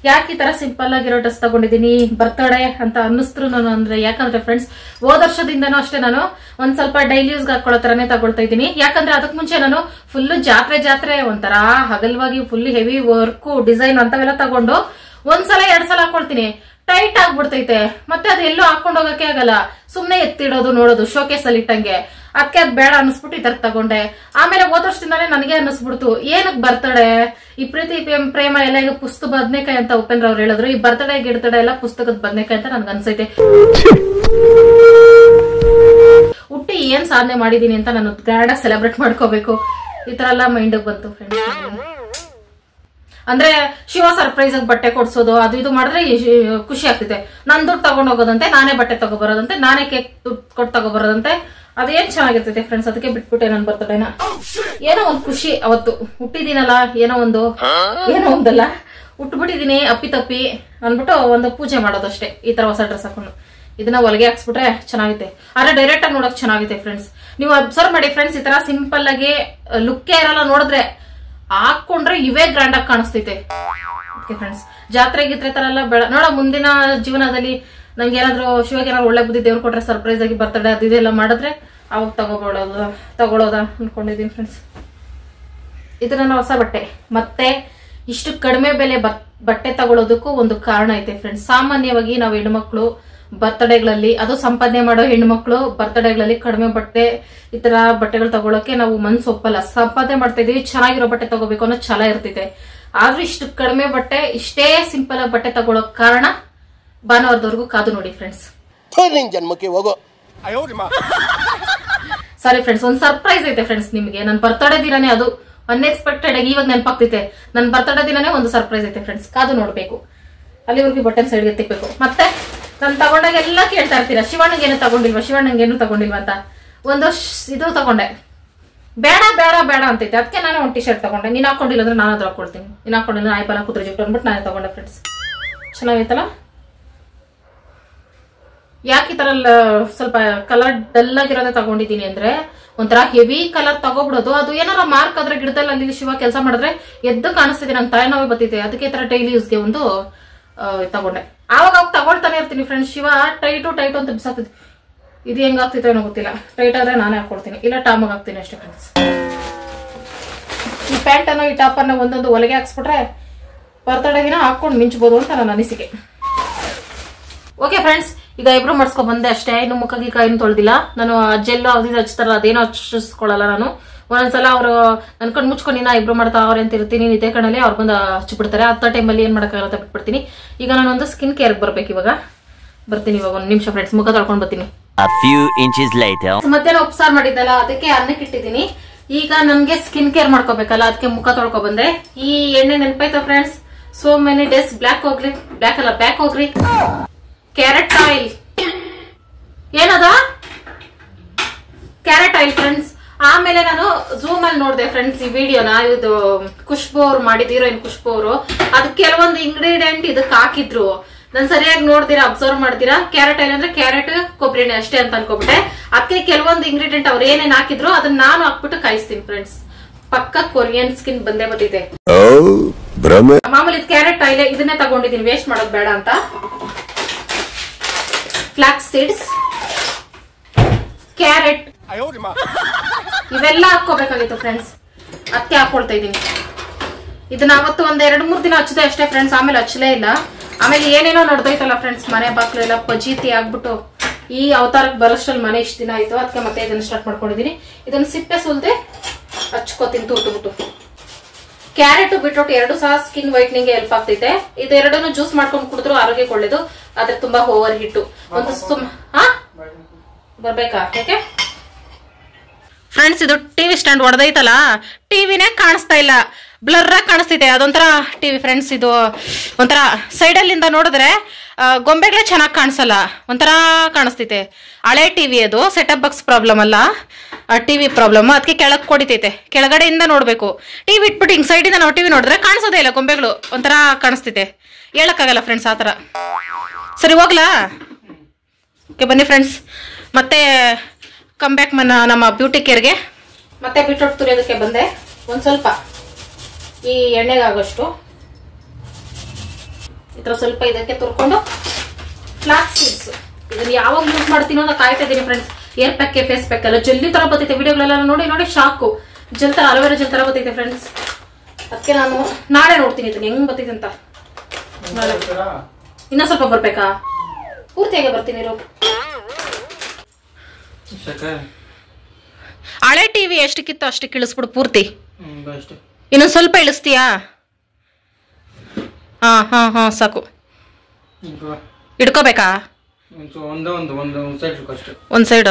ಯಾಕೆ ಈ ತರ ಸಿಂಪಲ್ ಆಗಿರೋ ಡ್ರೆಸ್ ತಗೊಂಡಿದ್ದೀನಿ ಬರ್ತಡೇ ಅಂತ ಅನ್ನಿಸ್ತ್ರು ನಾನು. ಅಂದ್ರೆ ಯಾಕಂದ್ರೆ ಫ್ರೆಂಡ್ಸ್, ಹೋದ ವರ್ಷದಿಂದನೂ ಅಷ್ಟೇ ನಾನು ಒಂದ್ ಸ್ವಲ್ಪ ಡೈಲಿ ಯೂಸ್ಗೆ ಹಾಕೊಳ್ಳೋ ತರನೇ ತಗೊಳ್ತಾ ಇದ್ದೀನಿ. ಯಾಕಂದ್ರೆ ಅದಕ್ಕೆ ಮುಂಚೆ ನಾನು ಫುಲ್ ಜಾತ್ರೆ ಒಂಥರ ಹಗಲ್ವಾಗಿ ಫುಲ್ ಹೆವಿ ವರ್ಕ್ ಡಿಸೈನ್ ಅಂತವೆಲ್ಲ ತಗೊಂಡು ಒಂದ್ಸಲ 2 ಸಲ ಹಾಕೊಳ್ತೀನಿ. ಟೈಟ್ ಆಗ್ಬಿಡ್ತೈತೆ, ಮತ್ತೆ ಅದು ಎಲ್ಲೂ ಹಾಕೊಂಡ್ ಹೋಗಕ್ಕೆ ಆಗಲ್ಲ. ಸುಮ್ನೆ ಎತ್ತಿಡೋದು ನೋಡೋದು ಶೋಕೇಸ್ ಅಲ್ಲಿ ಇಟ್ಟಂಗೆ. ಅದಕ್ಕೆ ಅದು ಬೇಡ ಅನಿಸ್ಬಿಟ್ಟು ಈ ತರ ತಗೊಂಡೆ. ಆಮೇಲೆ ಹೋದ ವರ್ಷದಿಂದಾನೇ ನನಗೆ ಅನ್ನಿಸ್ಬಿಡ್ತು, ಏನಕ್ಕೆ ಬರ್ತಡೆ, ಈ ಪ್ರೀತಿ ಪ್ರೇಮ ಎಲ್ಲ ಈಗ ಪುಸ್ತಕ ಬದನೆಕಾಯಿ ಅಂತ ಉಪೇಂದ್ರ ಅವ್ರು ಹೇಳಿದ್ರು. ಈ ಬರ್ತಡೆ ಗಿರ್ತಡೆ ಎಲ್ಲ ಪುಸ್ತಕದ ಬದನೆಕಾಯಿ ಅಂತ ನನ್ಗೆ ಅನ್ಸೈತೆ. ಹುಟ್ಟಿ ಏನ್ ಸಾಧನೆ ಮಾಡಿದೀನಿ ಅಂತ ನಾನು ಗ್ರ್ಯಾಂಡ್ ಆಗಿ ಸೆಲೆಬ್ರೇಟ್ ಮಾಡ್ಕೋಬೇಕು. ಈ ತರ ಎಲ್ಲ ಮೈಂಡ್ ಬಂತು ಫ್ರೆಂಡ್ಸ್. ಅಂದ್ರೆ ಶಿವ ಸರ್ಪ್ರೈಸ್ ಆಗಿ ಬಟ್ಟೆ ಕೊಡ್ಸೋದು ಅದು ಇದು ಮಾಡಿದ್ರೆ ಖುಷಿ ಆಗ್ತಿದೆ. ನನ್ ದುಡ್ಡು ತಗೊಂಡ್ ಹೋಗೋದಂತೆ, ನಾನೇ ಬಟ್ಟೆ ತಗೋಬರೋದಂತೆ, ನಾನೇ ಕೇಕ್ ದುಡ್ಡು ಕೊಟ್ಟು ತಗೋಬರೋದಂತೆ. ಅದೇನ್ ಚೆನ್ನಾಗಿರ್ತೈತೆ ಫ್ರೆಂಡ್ಸ್. ಅದಕ್ಕೆ ಬಿಟ್ಬಿಟ್ಟೆ ನನ್ ಬರ್ತಡೇನ. ಏನೋ ಒಂದ್ ಖುಷಿ, ಅವತ್ತು ಹುಟ್ಟಿದೀನಲ್ಲ, ಏನೋ ಒಂದಲ್ಲ ಹುಟ್ಬಿಟ್ಟಿದೀನಿ ಅಪ್ಪಿ ಅನ್ಬಿಟ್ಟು ಒಂದು ಪೂಜೆ ಮಾಡೋದಷ್ಟೇ. ಈ ತರ ಹೊಸ ಡ್ರೆಸ್ ಹಾಕೊಂಡು ಇದನ್ನ ಹೊಲಿಗೆ ಹಾಕ್ಸ್ಬಿಟ್ರೆ ಚೆನ್ನಾಗಿದೆ. ಆದ್ರೆ ಡೈರೆಕ್ಟ್ ಆಗಿ ನೋಡಕ್ ಚೆನ್ನಾಗಿದೆ ಫ್ರೆಂಡ್ಸ್. ನೀವು ಅಬ್ಸರ್ವ್ ಮಾಡಿ ಫ್ರೆಂಡ್ಸ್, ಈ ತರ ಸಿಂಪಲ್ ಆಗಿ ಲುಕ್ಕೇ ಇರಲ್ಲ, ನೋಡಿದ್ರೆ ಹಾಕೊಂಡ್ರೆ ಇವೇ ಗ್ರ್ಯಾಂಡ್ ಆಗಿ ಕಾಣಿಸ್ತೈತೆ. ಓಕೆ ಫ್ರೆಂಡ್ಸ್, ಜಾತ್ರೆ ಗೀತ್ರೆ ತರ ಎಲ್ಲ ಬೇಡ. ನೋಡ, ಮುಂದಿನ ಜೀವನದಲ್ಲಿ ನಂಗೆ ಏನಾದ್ರು ಶಿವಾಗ ಏನಾದ್ರು ಒಳ್ಳೆ ಬುದ್ಧಿ ದೇವ್ರು ಕೊಟ್ರೆ ಸರ್ಪ್ರೈಸ್ ಆಗಿ ಬರ್ತಡೆ ಅದು ಇದೆಲ್ಲ ಮಾಡಿದ್ರೆ ಅವಾಗ ತಗೊಳ್ಳೋದ ಅನ್ಕೊಂಡಿದೀನಿ ಫ್ರೆಂಡ್ಸ್. ಇದು ನನ್ನ ಹೊಸ ಬಟ್ಟೆ. ಮತ್ತೆ ಇಷ್ಟು ಕಡಿಮೆ ಬೆಲೆ ಬಟ್ಟೆ ತಗೊಳ್ಳೋದಕ್ಕೂ ಒಂದು ಕಾರಣ ಐತೆ ಫ್ರೆಂಡ್ಸ್. ಸಾಮಾನ್ಯವಾಗಿ ನಾವು ಹೆಣ್ಮಕ್ಳು ಬರ್ತಡೇಗಳಲ್ಲಿ, ಅದು ಸಂಪಾದನೆ ಮಾಡೋ ಹೆಣ್ಮಕ್ಳು ಬರ್ತಡೇಗಳಲ್ಲಿ ಕಡಿಮೆ ಬಟ್ಟೆ ಈ ತರ ಬಟ್ಟೆಗಳು ತಗೊಳಕ್ಕೆ ನಾವು ಮನ್ಸು ಒಪ್ಪಲ್ಲ. ಸಂಪಾದನೆ ಮಾಡ್ತಾ ಇದೀವಿ, ಚೆನ್ನಾಗಿರೋ ಬಟ್ಟೆ ತಗೋಬೇಕು ಅನ್ನೋ ಛಲ ಇರ್ತೈತೆ. ಆದ್ರೂ ಇಷ್ಟು ಕಡಿಮೆ ಬಟ್ಟೆ, ಇಷ್ಟೇ ಸಿಂಪಲ್ ಆಗಿ ಬಟ್ಟೆ ತಗೊಳಕ್ ಕಾರಣ ಭಾನುವಾರದವರೆಗೂ ಕಾದು ನೋಡಿ ಫ್ರೆಂಡ್ಸ್. ಜನ್ಮಕ್ಕೆ ಹೋಗೋ. ಸಾರಿ ಫ್ರೆಂಡ್ಸ್, ಒಂದು ಸರ್ಪ್ರೈಸ್ ಐತೆ ಫ್ರೆಂಡ್ಸ್ ನಿಮಗೆ. ನನ್ನ ಬರ್ತಡೇ ದಿನಾನೇ ಅದು ಅನ್ಎಕ್ಸ್ಪೆಕ್ಟೆಡ್ ಆಗಿ ಇವಾಗ ನೆನಪಾಗ್ತೈತೆ. ನನ್ನ ಬರ್ತಡೇ ದಿನಾನೇ ಒಂದು ಸರ್ಪ್ರೈಸ್ ಐತೆ ಫ್ರೆಂಡ್ಸ್, ಕಾದು ನೋಡ್ಬೇಕು. ಅಲ್ಲಿವರೆಗೂ ಬಟನ್ ಸೈಡ್ಗೆ ತೆಗಿಬೇಕು. ಮತ್ತೆ ನಾನು ತಗೊಂಡಾಗ ಎಲ್ಲ ಕೇಳ್ತಾ ಇರ್ತೀರಾ, ಶಿವಣ್ಣಗೇನು ತಗೊಂಡಿಲ್ವಾ ಅಂತ. ಒಂದು ಇದು ತಗೊಂಡೆ, ಬೇಡ ಬೇಡ ಬೇಡ ಅಂತೈತೆ. ಅದಕ್ಕೆ ನಾನು ಒಂದು ಟಿ ಶರ್ಟ್ ತಗೊಂಡೆ. ನೀನು ಹಾಕೊಂಡಿಲ್ಲ ಅಂದ್ರೆ ನಾನು ಅದ್ರ ಹಾಕೊಳ್ತೀನಿ. ನೀನು ಹಾಕೊಂಡಿಲ್ಲ ಆಯ್ಪಲ್ಲ ಕೂತ್ರೆ ಜಿಟ್ಟು ಅಂದ್ಬಿಟ್ಟು ನಾನೇ ತಗೊಂಡೆ ಫ್ರೆಂಡ್ಸ್. ಚೆನ್ನಾಗೈತಲ್ಲ? ಯಾಕೆ ಈ ತರ ಸ್ವಲ್ಪ ಕಲರ್ ಡಲ್ ಆಗಿರೋದೇ ತಗೊಂಡಿದ್ದೀನಿ ಅಂದ್ರೆ, ಒಂಥರ ಹೆವಿ ಕಲರ್ ತಗೋಬಿಡೋದು, ಅದು ಏನಾರ ಮಾರ್ಕ್ ಆದ್ರೆ ಗಿಡದಲ್ಲಿ ಅಲ್ಲಿ ಶಿವ ಕೆಲಸ ಮಾಡಿದ್ರೆ ಎದ್ದು ಕಾಣಿಸ್ತಿದೆ, ನಂಗೆ ತಲೆನೋವು ಬರ್ತೈತೆ. ಅದಕ್ಕೆ ಈ ತರ ಡೈಲಿ ಯೂಸ್ಗೆ ಒಂದು ತಗೊಂಡೆ. ಆವಾಗ ತಗೊಳ್ತಾನೆ ಇರ್ತೀನಿ ಫ್ರೆಂಡ್ಸ್. ಶಿವ ಟೈಟು ಅಂತ ಬಿಸಾಕ್ತಿದ್ದೆ. ಇದು ಹೆಂಗಾಗ್ತಿತ್ತು ಏನೋ ಗೊತ್ತಿಲ್ಲ. ಟೈಟ್ ಆದ್ರೆ ನಾನೇ ಹಾಕೊಡ್ತೀನಿ, ಇಲ್ಲ ಟಾಮಾಗ ಹಾಕ್ತೀನಿ ಅಷ್ಟೇ ಫ್ರೆಂಡ್ಸ್. ಈ ಪ್ಯಾಂಟ್ ಅನ್ನು ಈ ಟಾಪ್ ಅನ್ನ ಒಂದೊಂದು ಒಳಗೆ ಹಾಕ್ಸ್ಬಿಟ್ರೆ ಬರ್ತಡೇಗಿನ ಹಾಕೊಂಡು ಮಿಂಚ್ಬೋದು ಅಂತ ನನ್ನ ಅನಿಸಿಕೆ. ಓಕೆ ಫ್ರೆಂಡ್ಸ್, ಈಗ ಐಬ್ರೋ ಮಾಡಿಸ್ಕೊಂಡ್ ಬಂದೆ ಅಷ್ಟೇ. ಇನ್ನು ಮುಖಕ್ಕೆ ಕೈನು ತೊಳೆದಿಲ್ಲ ನಾನು. ಜೆಲ್ಲು ಅದು ಹಚ್ತಾರಲ್ಲ ಅದೇನೋ ಹಚ್ಚಿಸ್ಕೊಳ್ಳಲ್ಲ ನಾನು. ಒಂದೊಂದ್ಸಲ ಅವರು ನನ್ ಕಣ್ಣು ಮುಚ್ಕೊಂಡು ಇನ್ನ ಐಬ್ರೋ ಮಾಡ್ತಾ ಅವ್ರೆ ಅಂತ ಇರ್ತೀನಿ, ನಿದ್ದೆ ಕಣ್ಣಲ್ಲಿ ಅವ್ರು ಬಂದು ಹಚ್ಚಿಬಿಡ್ತಾರೆ. ಅಂತ ಟೈಮಲ್ಲಿ ಏನ್ ಮಾಡೋಕ್ಕಾಗಲ್ಲ ಅಂತ ಬಿಟ್ಬಿಡ್ತೀನಿ. ಈಗ ನಾನೊಂದು ಸ್ಕಿನ್ ಕೇರ್ ಬರ್ಬೇಕು. ಇವಾಗ ಬರ್ತೀನಿ, ಇವಾಗ ಒಂದು ನಿಮಿಷ ಫ್ರೆಂಡ್ಸ್, ಮುಖ ತೊಳ್ಕೊಂಡ್ ಬರ್ತೀನಿ. ಮಧ್ಯಾಹ್ನ ಉಪ್ಸಾರು ಮಾಡಿದ್ದಲ್ಲ, ಅದಕ್ಕೆ ಅನ್ನಕ್ಕೆ ಇಟ್ಟಿದ್ದೀನಿ. ಈಗ ನನ್ಗೆ ಸ್ಕಿನ್ ಕೇರ್ ಮಾಡ್ಕೋಬೇಕಲ್ಲ, ಅದಕ್ಕೆ ಮುಖ ತೊಳ್ಕೊ ಬಂದೆ. ಈ ಎಣ್ಣೆ ನೆನಪಾಯ್ತಾ friends? So many days back ಹೋಗ್ರಿ ಕ್ಯಾರೆಟ್ ಆಯಿಲ್. ಏನದ ಕ್ಯಾರೆಟ್ ಆಯಿಲ್ ಫ್ರೆಂಡ್ಸ್. ಆಮೇಲೆ ನಾನು ಝೂಮ್ ಅಲ್ಲಿ ನೋಡಿದೆ ಫ್ರೆಂಡ್ಸ್ ಈ ವಿಡಿಯೋನ. ಇದು ಖುಷ್ಬು ಅವ್ರು ಮಾಡಿದ, ಹೀರೋಯಿನ್ ಖುಷ್ಬು ಅವರು. ಅದಕ್ಕೆ ಕೆಲವೊಂದು ಇಂಗ್ರೀಡಿಯೆಂಟ್ ಇದಕ್ಕೆ ಹಾಕಿದ್ರು. ನಾನು ಸರಿಯಾಗಿ ನೋಡ್ತೀರಾ, ಅಬ್ಸರ್ವ್ ಮಾಡ್ತೀರಾ? ಕ್ಯಾರೆಟ್ ಆಯಿಲ್ ಅಂದ್ರೆ ಕ್ಯಾರೆಟ್ ಕೊಬ್ಬರಿ ಎಣ್ಣೆ ಅಷ್ಟೇ ಅಂತ ಅನ್ಕೋಬಿಟ್ಟೆ. ಅದಕ್ಕೆ ಕೆಲವೊಂದು ಇಂಗ್ರೀಡಿಯೆಂಟ್ ಅವ್ರು ಏನೇನ್ ಹಾಕಿದ್ರು ಅದನ್ನ ನಾನು ಹಾಕ್ಬಿಟ್ಟು ಕಾಯಿಸ್ತೀನಿ ಫ್ರೆಂಡ್ಸ್. ಪಕ್ಕ ಕೊರಿಯನ್ ಸ್ಕಿನ್ ಬಂದೇ ಬರ್ತೈತೆ. ಮಾಮೂಲಿ ಕ್ಯಾರೆಟ್ ಆಯಿಲ್ ಇದನ್ನೇ ತಗೊಂಡಿದ್ದೀನಿ, ವೇಸ್ಟ್ ಮಾಡೋದು ಬೇಡ ಅಂತ. ಫ್ಲಾಕ್ಸ್ ಸೀಡ್ಸ್, ಕ್ಯಾರೆಟ್, ಇವೆಲ್ಲ ಹಾಕೋಬೇಕಾಗಿತ್ತು ಫ್ರೆಂಡ್ಸ್. ಅದಕ್ಕೆ ಹಾಕೊಳ್ತಾ ಇದ್ದೀನಿ. ಇದನ್ನ ಅವತ್ತು ಒಂದ್ 2-3 ದಿನ ಹಚ್ಚದೆ ಅಷ್ಟೇ ಫ್ರೆಂಡ್ಸ್, ಆಮೇಲೆ ಹಚ್ಚಲೇ ಇಲ್ಲ. ಆಮೇಲೆ ಏನೇನೋ ನಡೆದೋಯ್ತಲ್ಲ ಫ್ರೆಂಡ್ಸ್, ಮನೆ ಬಾಕ್ಲು ಎಲ್ಲ ಪಜೀತಿ ಆಗ್ಬಿಟ್ಟು ಈ ಅವತಾರಕ್ಕೆ ಬರೋಷ್ಟ್ರಲ್ಲಿ ಮನೆ ಇಷ್ಟು ದಿನ ಆಯ್ತು. ಅದಕ್ಕೆ ಮತ್ತೆ ಇದನ್ನ ಸ್ಟಾರ್ಟ್ ಮಾಡ್ಕೊಂಡಿದೀನಿ. ಇದನ್ನ ಸಿಪ್ಪೆ ಸುಲ್ದೆ ಹಚ್ಕೋತೀನಿ ತುರ್ಟುಬಿಟ್ಟು. ಕ್ಯಾರೆಟ್ ಬೀಟ್ರೂಟ್ 2 ಸಹ ಸ್ಕಿನ್ ವೈಟ್ನಿಂಗ್ ಹೆಲ್ಪ್ ಆಗ್ತೈತೆ. ಇದೆರಡನ್ನು ಜ್ಯೂಸ್ ಮಾಡ್ಕೊಂಡು ಕುಡಿದ್ರು ಆರೋಗ್ಯಕ್ಕೆ ಒಳ್ಳೇದು. ಆದ್ರೆ ತುಂಬಾ ಓವರ್ ಹಿಟ್ಟು. ಒಂದು ಬರ್ಬೇಕಾ? ಯಾಕೆ ಫ್ರೆಂಡ್ಸ್, ಇದು ಟಿವಿ ಸ್ಟ್ಯಾಂಡ್ ಹೊಡೆದೈತಲ್ಲ, ಟಿವಿನೇ ಕಾಣಿಸ್ತಾ ಇಲ್ಲ, ಬ್ಲರ್ ಆಗಿ ಕಾಣಿಸ್ತೈತೆ. ಅದೊಂಥರ ಟಿವಿ ಫ್ರೆಂಡ್ಸ್. ಇದು ಒಂಥರ ಸೈಡಲ್ಲಿಂದ ನೋಡಿದ್ರೆ ಗೊಂಬೆಗಳೇ ಚೆನ್ನಾಗಿ ಕಾಣಿಸಲ್ಲ, ಒಂಥರ ಕಾಣಿಸ್ತೈತೆ. ಹಳೆ ಟಿವಿ ಅದು, ಸೆಟಪ್ ಬಾಕ್ಸ್ ಪ್ರಾಬ್ಲಮ್ ಅಲ್ಲ, ಟಿವಿ ಪ್ರಾಬ್ಲಮ್. ಅದಕ್ಕೆ ಕೆಳಗೆ ಕೊಡಿತೈತೆ, ಕೆಳಗಡೆಯಿಂದ ನೋಡ್ಬೇಕು. ಟಿವಿ ಇಟ್ಬಿಟ್ಟು ಹಿಂಗ್ ಸೈಡಿಂದ ನಾವು ಟಿವಿ ನೋಡಿದ್ರೆ ಕಾಣಿಸೋದೇ ಇಲ್ಲ, ಗೊಂಬೆಗಳು ಒಂಥರ ಕಾಣಿಸ್ತೈತೆ. ಹೇಳಕ್ಕಾಗಲ್ಲ ಫ್ರೆಂಡ್ಸ್ ಆ ಥರ. ಸರಿ ಹೋಗ್ಲಾ? ಓಕೆ ಬನ್ನಿ ಫ್ರೆಂಡ್ಸ್, ಮತ್ತೆ ಕಮ್ ಬ್ಯಾಕ್ ನಮ್ಮ ಬ್ಯೂಟಿ ಕೇರ್ಗೆ. ಮತ್ತೆ ಬೀಟ್ರೂಟ್ ತುರಿಯೋದಕ್ಕೆ ಬಂದೆ. ಒಂದು ಸ್ವಲ್ಪ ಈ ಎಣ್ಣೆಗಾಗೋಷ್ಟು ಈ ಥರ ಸ್ವಲ್ಪ ಇದಕ್ಕೆ ತುರ್ಕೊಂಡು, ಫ್ಲಾಕ್ಸ್ ಸೀಡ್ಸ್ ಇದನ್ನ ಯಾವಾಗ ಯೂಸ್ ಮಾಡ್ತೀನೋ ಅಂತ ಕಾಯ್ತಾ ಇದ್ದೀನಿ friends. Air pack, face pack ಎಲ್ಲ ಜೆಲ್ಲಿ ತರ ಬರ್ತೈತೆ. ವಿಡಿಯೋಗಳೆಲ್ಲ ನೋಡಿ ಶಾಕು. ಜೆಲ್ ತರ, ಅಲೋವೆರಾ ಜೆಲ್ ತರ ಬರ್ತೈತೆ ಫ್ರೆಂಡ್ಸ್. ಅದಕ್ಕೆ ನಾನು ನಾಳೆ ನೋಡ್ತೀನಿ ಇದನ್ನ ಹೆಂಗ್ ಬರ್ತೈತೆ ಅಂತ. ಇನ್ನ ಸ್ವಲ್ಪ ಬರ್ಬೇಕಾ? ಪೂರ್ತಿಯಾಗಿ ಬರ್ತೀನಿ ಇರೋ. ಹಳೆ ಟಿವಿ ಎಷ್ಟಕ್ಕಿತ್ತು ಅಷ್ಟಕ್ಕೆ ಇಳಿಸ್ಬಿಡು ಪೂರ್ತಿ. ಇನ್ನೊಂದು ಸ್ವಲ್ಪ ಇಳಿಸ್ತೀಯಾ? ಹಾ ಸಾಕು. ಇಡ್ಕೋಬೇಕಾ? ಒಂದ್ ಸೈಡ್.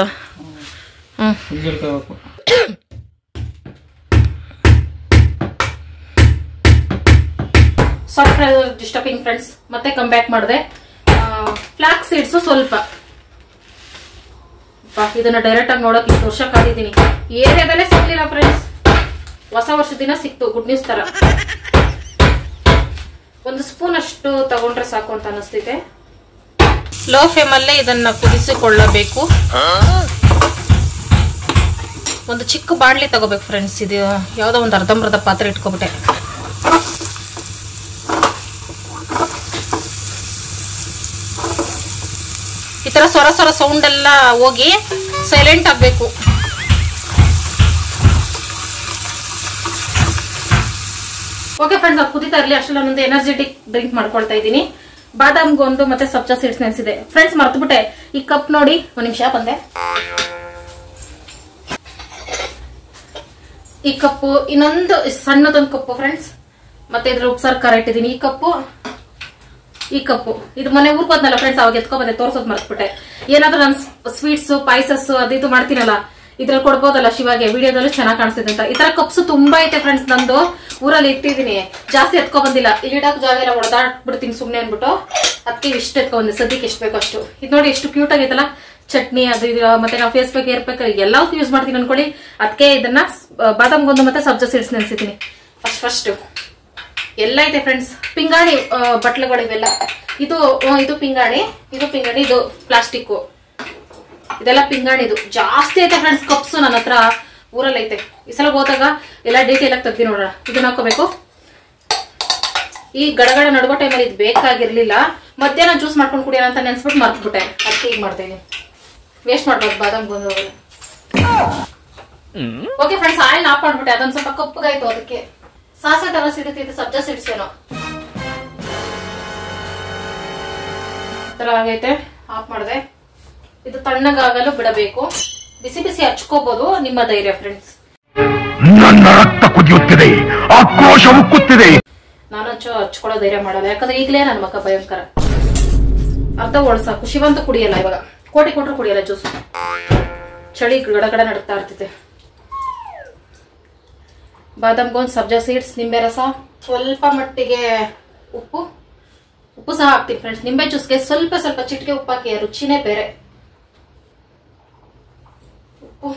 Software disturbing friends. ಮತ್ತೆ ಕಮ್ ಬ್ಯಾಕ್ ಮಾಡಿದೆ. ಫ್ಲಾಕ್ಸ್ ಸೀಡ್ಸ್ ಸ್ವಲ್ಪ. ಇದನ್ನ ಡೈರೆಕ್ಟ್ ಆಗಿ ನೋಡಕ್ ಇಷ್ಟು ವರ್ಷ ಕಾದಿದ್ದೀನಿ. ಏರಿಯಾದಲ್ಲೇ ಸಿಗ್ಲಿಲ್ಲ ಫ್ರೆಂಡ್ಸ್. ಹೊಸ ವರ್ಷದ ದಿನ ಸಿಕ್ತು, ಗುಡ್ ನ್ಯೂಸ್ ತರ. ಒಂದು ಸ್ಪೂನ್ ಅಷ್ಟು ತಗೊಂಡ್ರೆ ಸಾಕು ಅಂತ ಅನಿಸ್ತೈತೆ. ಲೋ ಫ್ಲೇಮ್ ಅಲ್ಲೇ ಇದನ್ನ ಕುದಿಸಿಕೊಳ್ಳಬೇಕು. ಒಂದು ಚಿಕ್ಕ ಬಾಣ್ಲಿ ತಗೋಬೇಕು ಫ್ರೆಂಡ್ಸ್. ಇದು ಯಾವ್ದೋ ಒಂದು ಅರ್ಧಂಬರ್ಧ ಪಾತ್ರೆ ಇಟ್ಕೊಬಿಟ್ಟೆ. ಈ ತರ ಸೊರ ಸೌಂಡ್ ಎಲ್ಲ ಹೋಗಿ ಸೈಲೆಂಟ್ ಆಗ್ಬೇಕು. ಓಕೆ ಫ್ರೆಂಡ್ಸ್, ಅದು ಕುದಿತಾ ಇರಲಿ. ಅಷ್ಟೆಲ್ಲ ಒಂದು ಎನರ್ಜೆಟಿಕ್ ಡ್ರಿಂಕ್ ಮಾಡ್ಕೊಳ್ತಾ ಇದ್ದೀನಿ. ಬಾದಾಮ್ಗೊಂದು ಮತ್ತೆ ಸಬ್ಜಾ ಸೀಡ್ಸ್ ನೆನೆಸಿದೆ ಫ್ರೆಂಡ್ಸ್. ಮರ್ತ್ಬಿಟ್ಟೆ, ಈ ಕಪ್ ನೋಡಿ. ಒಂದ್ ನಿಮಿಷ ಬಂದೆ. ಈ ಕಪ್ಪು, ಇನ್ನೊಂದು ಸಣ್ಣದೊಂದು ಕಪ್ಪು ಫ್ರೆಂಡ್ಸ್. ಮತ್ತೆ ಇದ್ರ ಉಪ್ಸಾರು ಖಾರ ಇಟ್ಟಿದ್ದೀನಿ. ಈ ಕಪ್ಪು ಈ ಕಪ್ಪು ಇದು ಮೊನ್ನೆ ಊರ್ಗ್ ಬಂದಲ್ಲ ಫ್ರೆಂಡ್ಸ್, ಅವಾಗ ಎತ್ಕೊ ಬಂದೆ, ತೋರ್ಸೋದ್ ಮರ್ತ್ಬಿಟ್ಟೆ. ಏನಾದ್ರೂ ನಾನು ಸ್ವೀಟ್ಸ್ ಪಾಯಸಸ್ ಅದು ಮಾಡ್ತೀನಲ್ಲ, ಇದ್ರಲ್ಲಿ ಕೊಡ್ಬೋದಲ್ಲ ಶಿವಾಗೆ, ವಿಡಿಯೋದಲ್ಲೂ ಚೆನ್ನಾಗಿ ಕಾಣಿಸ್ತಿದೆ ಅಂತ. ಈ ತರ ಕಪ್ಸ್ ತುಂಬಾ ಐತೆ ಫ್ರೆಂಡ್ಸ್, ನಂದು ಊರಲ್ಲಿ ಇಟ್ಟಿದೀನಿ, ಜಾಸ್ತಿ ಎತ್ಕೊ ಬಂದಿಲ್ಲ, ಇಲ್ಲಿ ಇಡಕ್ ಜಾಗ ಎಲ್ಲ ಹೊಡೆದಾಡ್ಬಿಡ್ತೀನಿ ಸುಮ್ನೆ ಅನ್ಬಿಟ್ಟು, ಅದಕ್ಕೆ ಇಷ್ಟು ಎತ್ಕೊ ಬಂದೆ, ಸದ್ಯಕ್ಕೆ ಎಷ್ಟು ಬೇಕೋ ಅಷ್ಟು. ಇದು ನೋಡಿ ಎಷ್ಟು ಕ್ಯೂಟ್ ಆಗೈತಲ್ಲ, ಚಟ್ನಿ ಅದು ಇದು, ಮತ್ತೆ ನಾವು ಫೇಸ್ ಪ್ಯಾಕ್ ಏರ್ ಪ್ಯಾಕ್ ಎಲ್ಲದಕ್ಕೂ ಯೂಸ್ ಮಾಡ್ತೀನಿ ಅನ್ಕೊಳ್ಳಿ. ಅದಕ್ಕೆ ಇದನ್ನ ಬಾದಾಮ್ ಗೋಂದು ಮತ್ತೆ ಸಬ್ಜಾ ಸೀಡ್ಸ್ ನೆನ್ಸಿತೀನಿ ಫಸ್ಟ್. ಎಲ್ಲ ಐತೆ ಫ್ರೆಂಡ್ಸ್, ಪಿಂಗಾಣಿ ಬಟ್ಲುಗಳು ಇವೆಲ್ಲ. ಇದು ಪಿಂಗಾಣಿ, ಇದು ಪ್ಲಾಸ್ಟಿಕ್, ಇದೆಲ್ಲ ಪಿಂಗಾಣಿದು. ಜಾಸ್ತಿ ಐತೆ ಫ್ರೆಂಡ್ಸ್ ಕಪ್ಸ್ ನನ್ನ ಹತ್ರ, ಊರಲ್ಲಿ ಐತೆ. ಈ ಸಲ ಹೋದಾಗ ಎಲ್ಲ ಡೀಟೇಲ್ ಆಗಿ ತೆಗ್ದಿ ನೋಡೋಣ. ಇದನ್ನ ಹಾಕೋಬೇಕು. ಈ ಗಡಗಡ ನಡುವ ಟೈಮಲ್ಲಿ ಇದು ಬೇಕಾಗಿರ್ಲಿಲ್ಲ, ಮಧ್ಯಾಹ್ನ ಜ್ಯೂಸ್ ಮಾಡ್ಕೊಂಡು ಕುಡಿಯೋಣ ಅಂತ ನೆನ್ಸ್ಬಿಟ್ಟು ಮರ್ತ್ಬಿಟ್ಟೆ, ಅದಕ್ಕೆ ಈಗ ಮಾಡ್ತೇನೆ. ವೇಸ್ಟ್ ಮಾಡ್ಬೋದು ಬಾದಾಮ್ ಗೋಂದು. ಓಕೆ ಫ್ರೆಂಡ್ಸ್, ಆಯಿಲ್ ಆಫ್ ಮಾಡ್ಬಿಟ್ಟೆ, ಅದೊಂದ್ ಸ್ವಲ್ಪ ಕಪ್ಪಗಾಯ್ತು, ಅದಕ್ಕೆ ಸಾಸಿವೆ ತರ ಸಿಡುತ್ತೆ. ಇದು ಸಬ್ಜಾ ಸೀಡ್ಸ್ ಏನೋ ತರ ಆಗೈತೆ, ಆಫ್ ಮಾಡಿದೆ. ಇದು ತಣ್ಣಗಾಗಲು ಬಿಡಬೇಕು, ಬಿಸಿ ಬಿಸಿ ಹಚ್ಕೋಬಹುದು, ನಿಮ್ಮ ಧೈರ್ಯ ಫ್ರೆಂಡ್ಸ್. ನನ್ನ ರಕ್ತ ಕುದಿಯುತ್ತಿದೆ, ಆಕ್ರೋಶ ಉಕ್ಕುತ್ತಿದೆ. ನಾನು ಹಚ್ಕೊಳ್ಳೋ ಧೈರ್ಯ ಮಾಡಲ್ಲ, ಯಾಕಂದ್ರೆ ಈಗಲೇ ನನ್ನ ಮಕ್ಕ ಭಯಂಕರ. ಅರ್ಧ ಒಳಸಾಕು, ಶಿವಂತ ಕುಡಿಯಲ್ಲ ಇವಾಗ, ಕೋಟಿ ಕೊಟ್ರು ಕುಡಿಯಲ್ಲ ಜ್ಯೂಸ್, ಚಳಿ ಗಡಗಡ ನಡುತ್ತಾ ಇರ್ತಿದೆ. ಬಾದಾಮ್ ಗೋಂದ್, ಸಬ್ಜಾ ಸೀಡ್ಸ್, ನಿಂಬೆ ರಸ, ಸ್ವಲ್ಪ ಮಟ್ಟಿಗೆ ಉಪ್ಪು ಸಹ ಹಾಕ್ತೀನಿ ಫ್ರೆಂಡ್ಸ್. ನಿಂಬೆ ಜ್ಯೂಸ್ಗೆ ಸ್ವಲ್ಪ ಚಿಟಿಕೆ ಉಪ್ಪು ಹಾಕಿ, ರುಚಿನೇ ಬೇರೆ. ಉಪ್ಪು,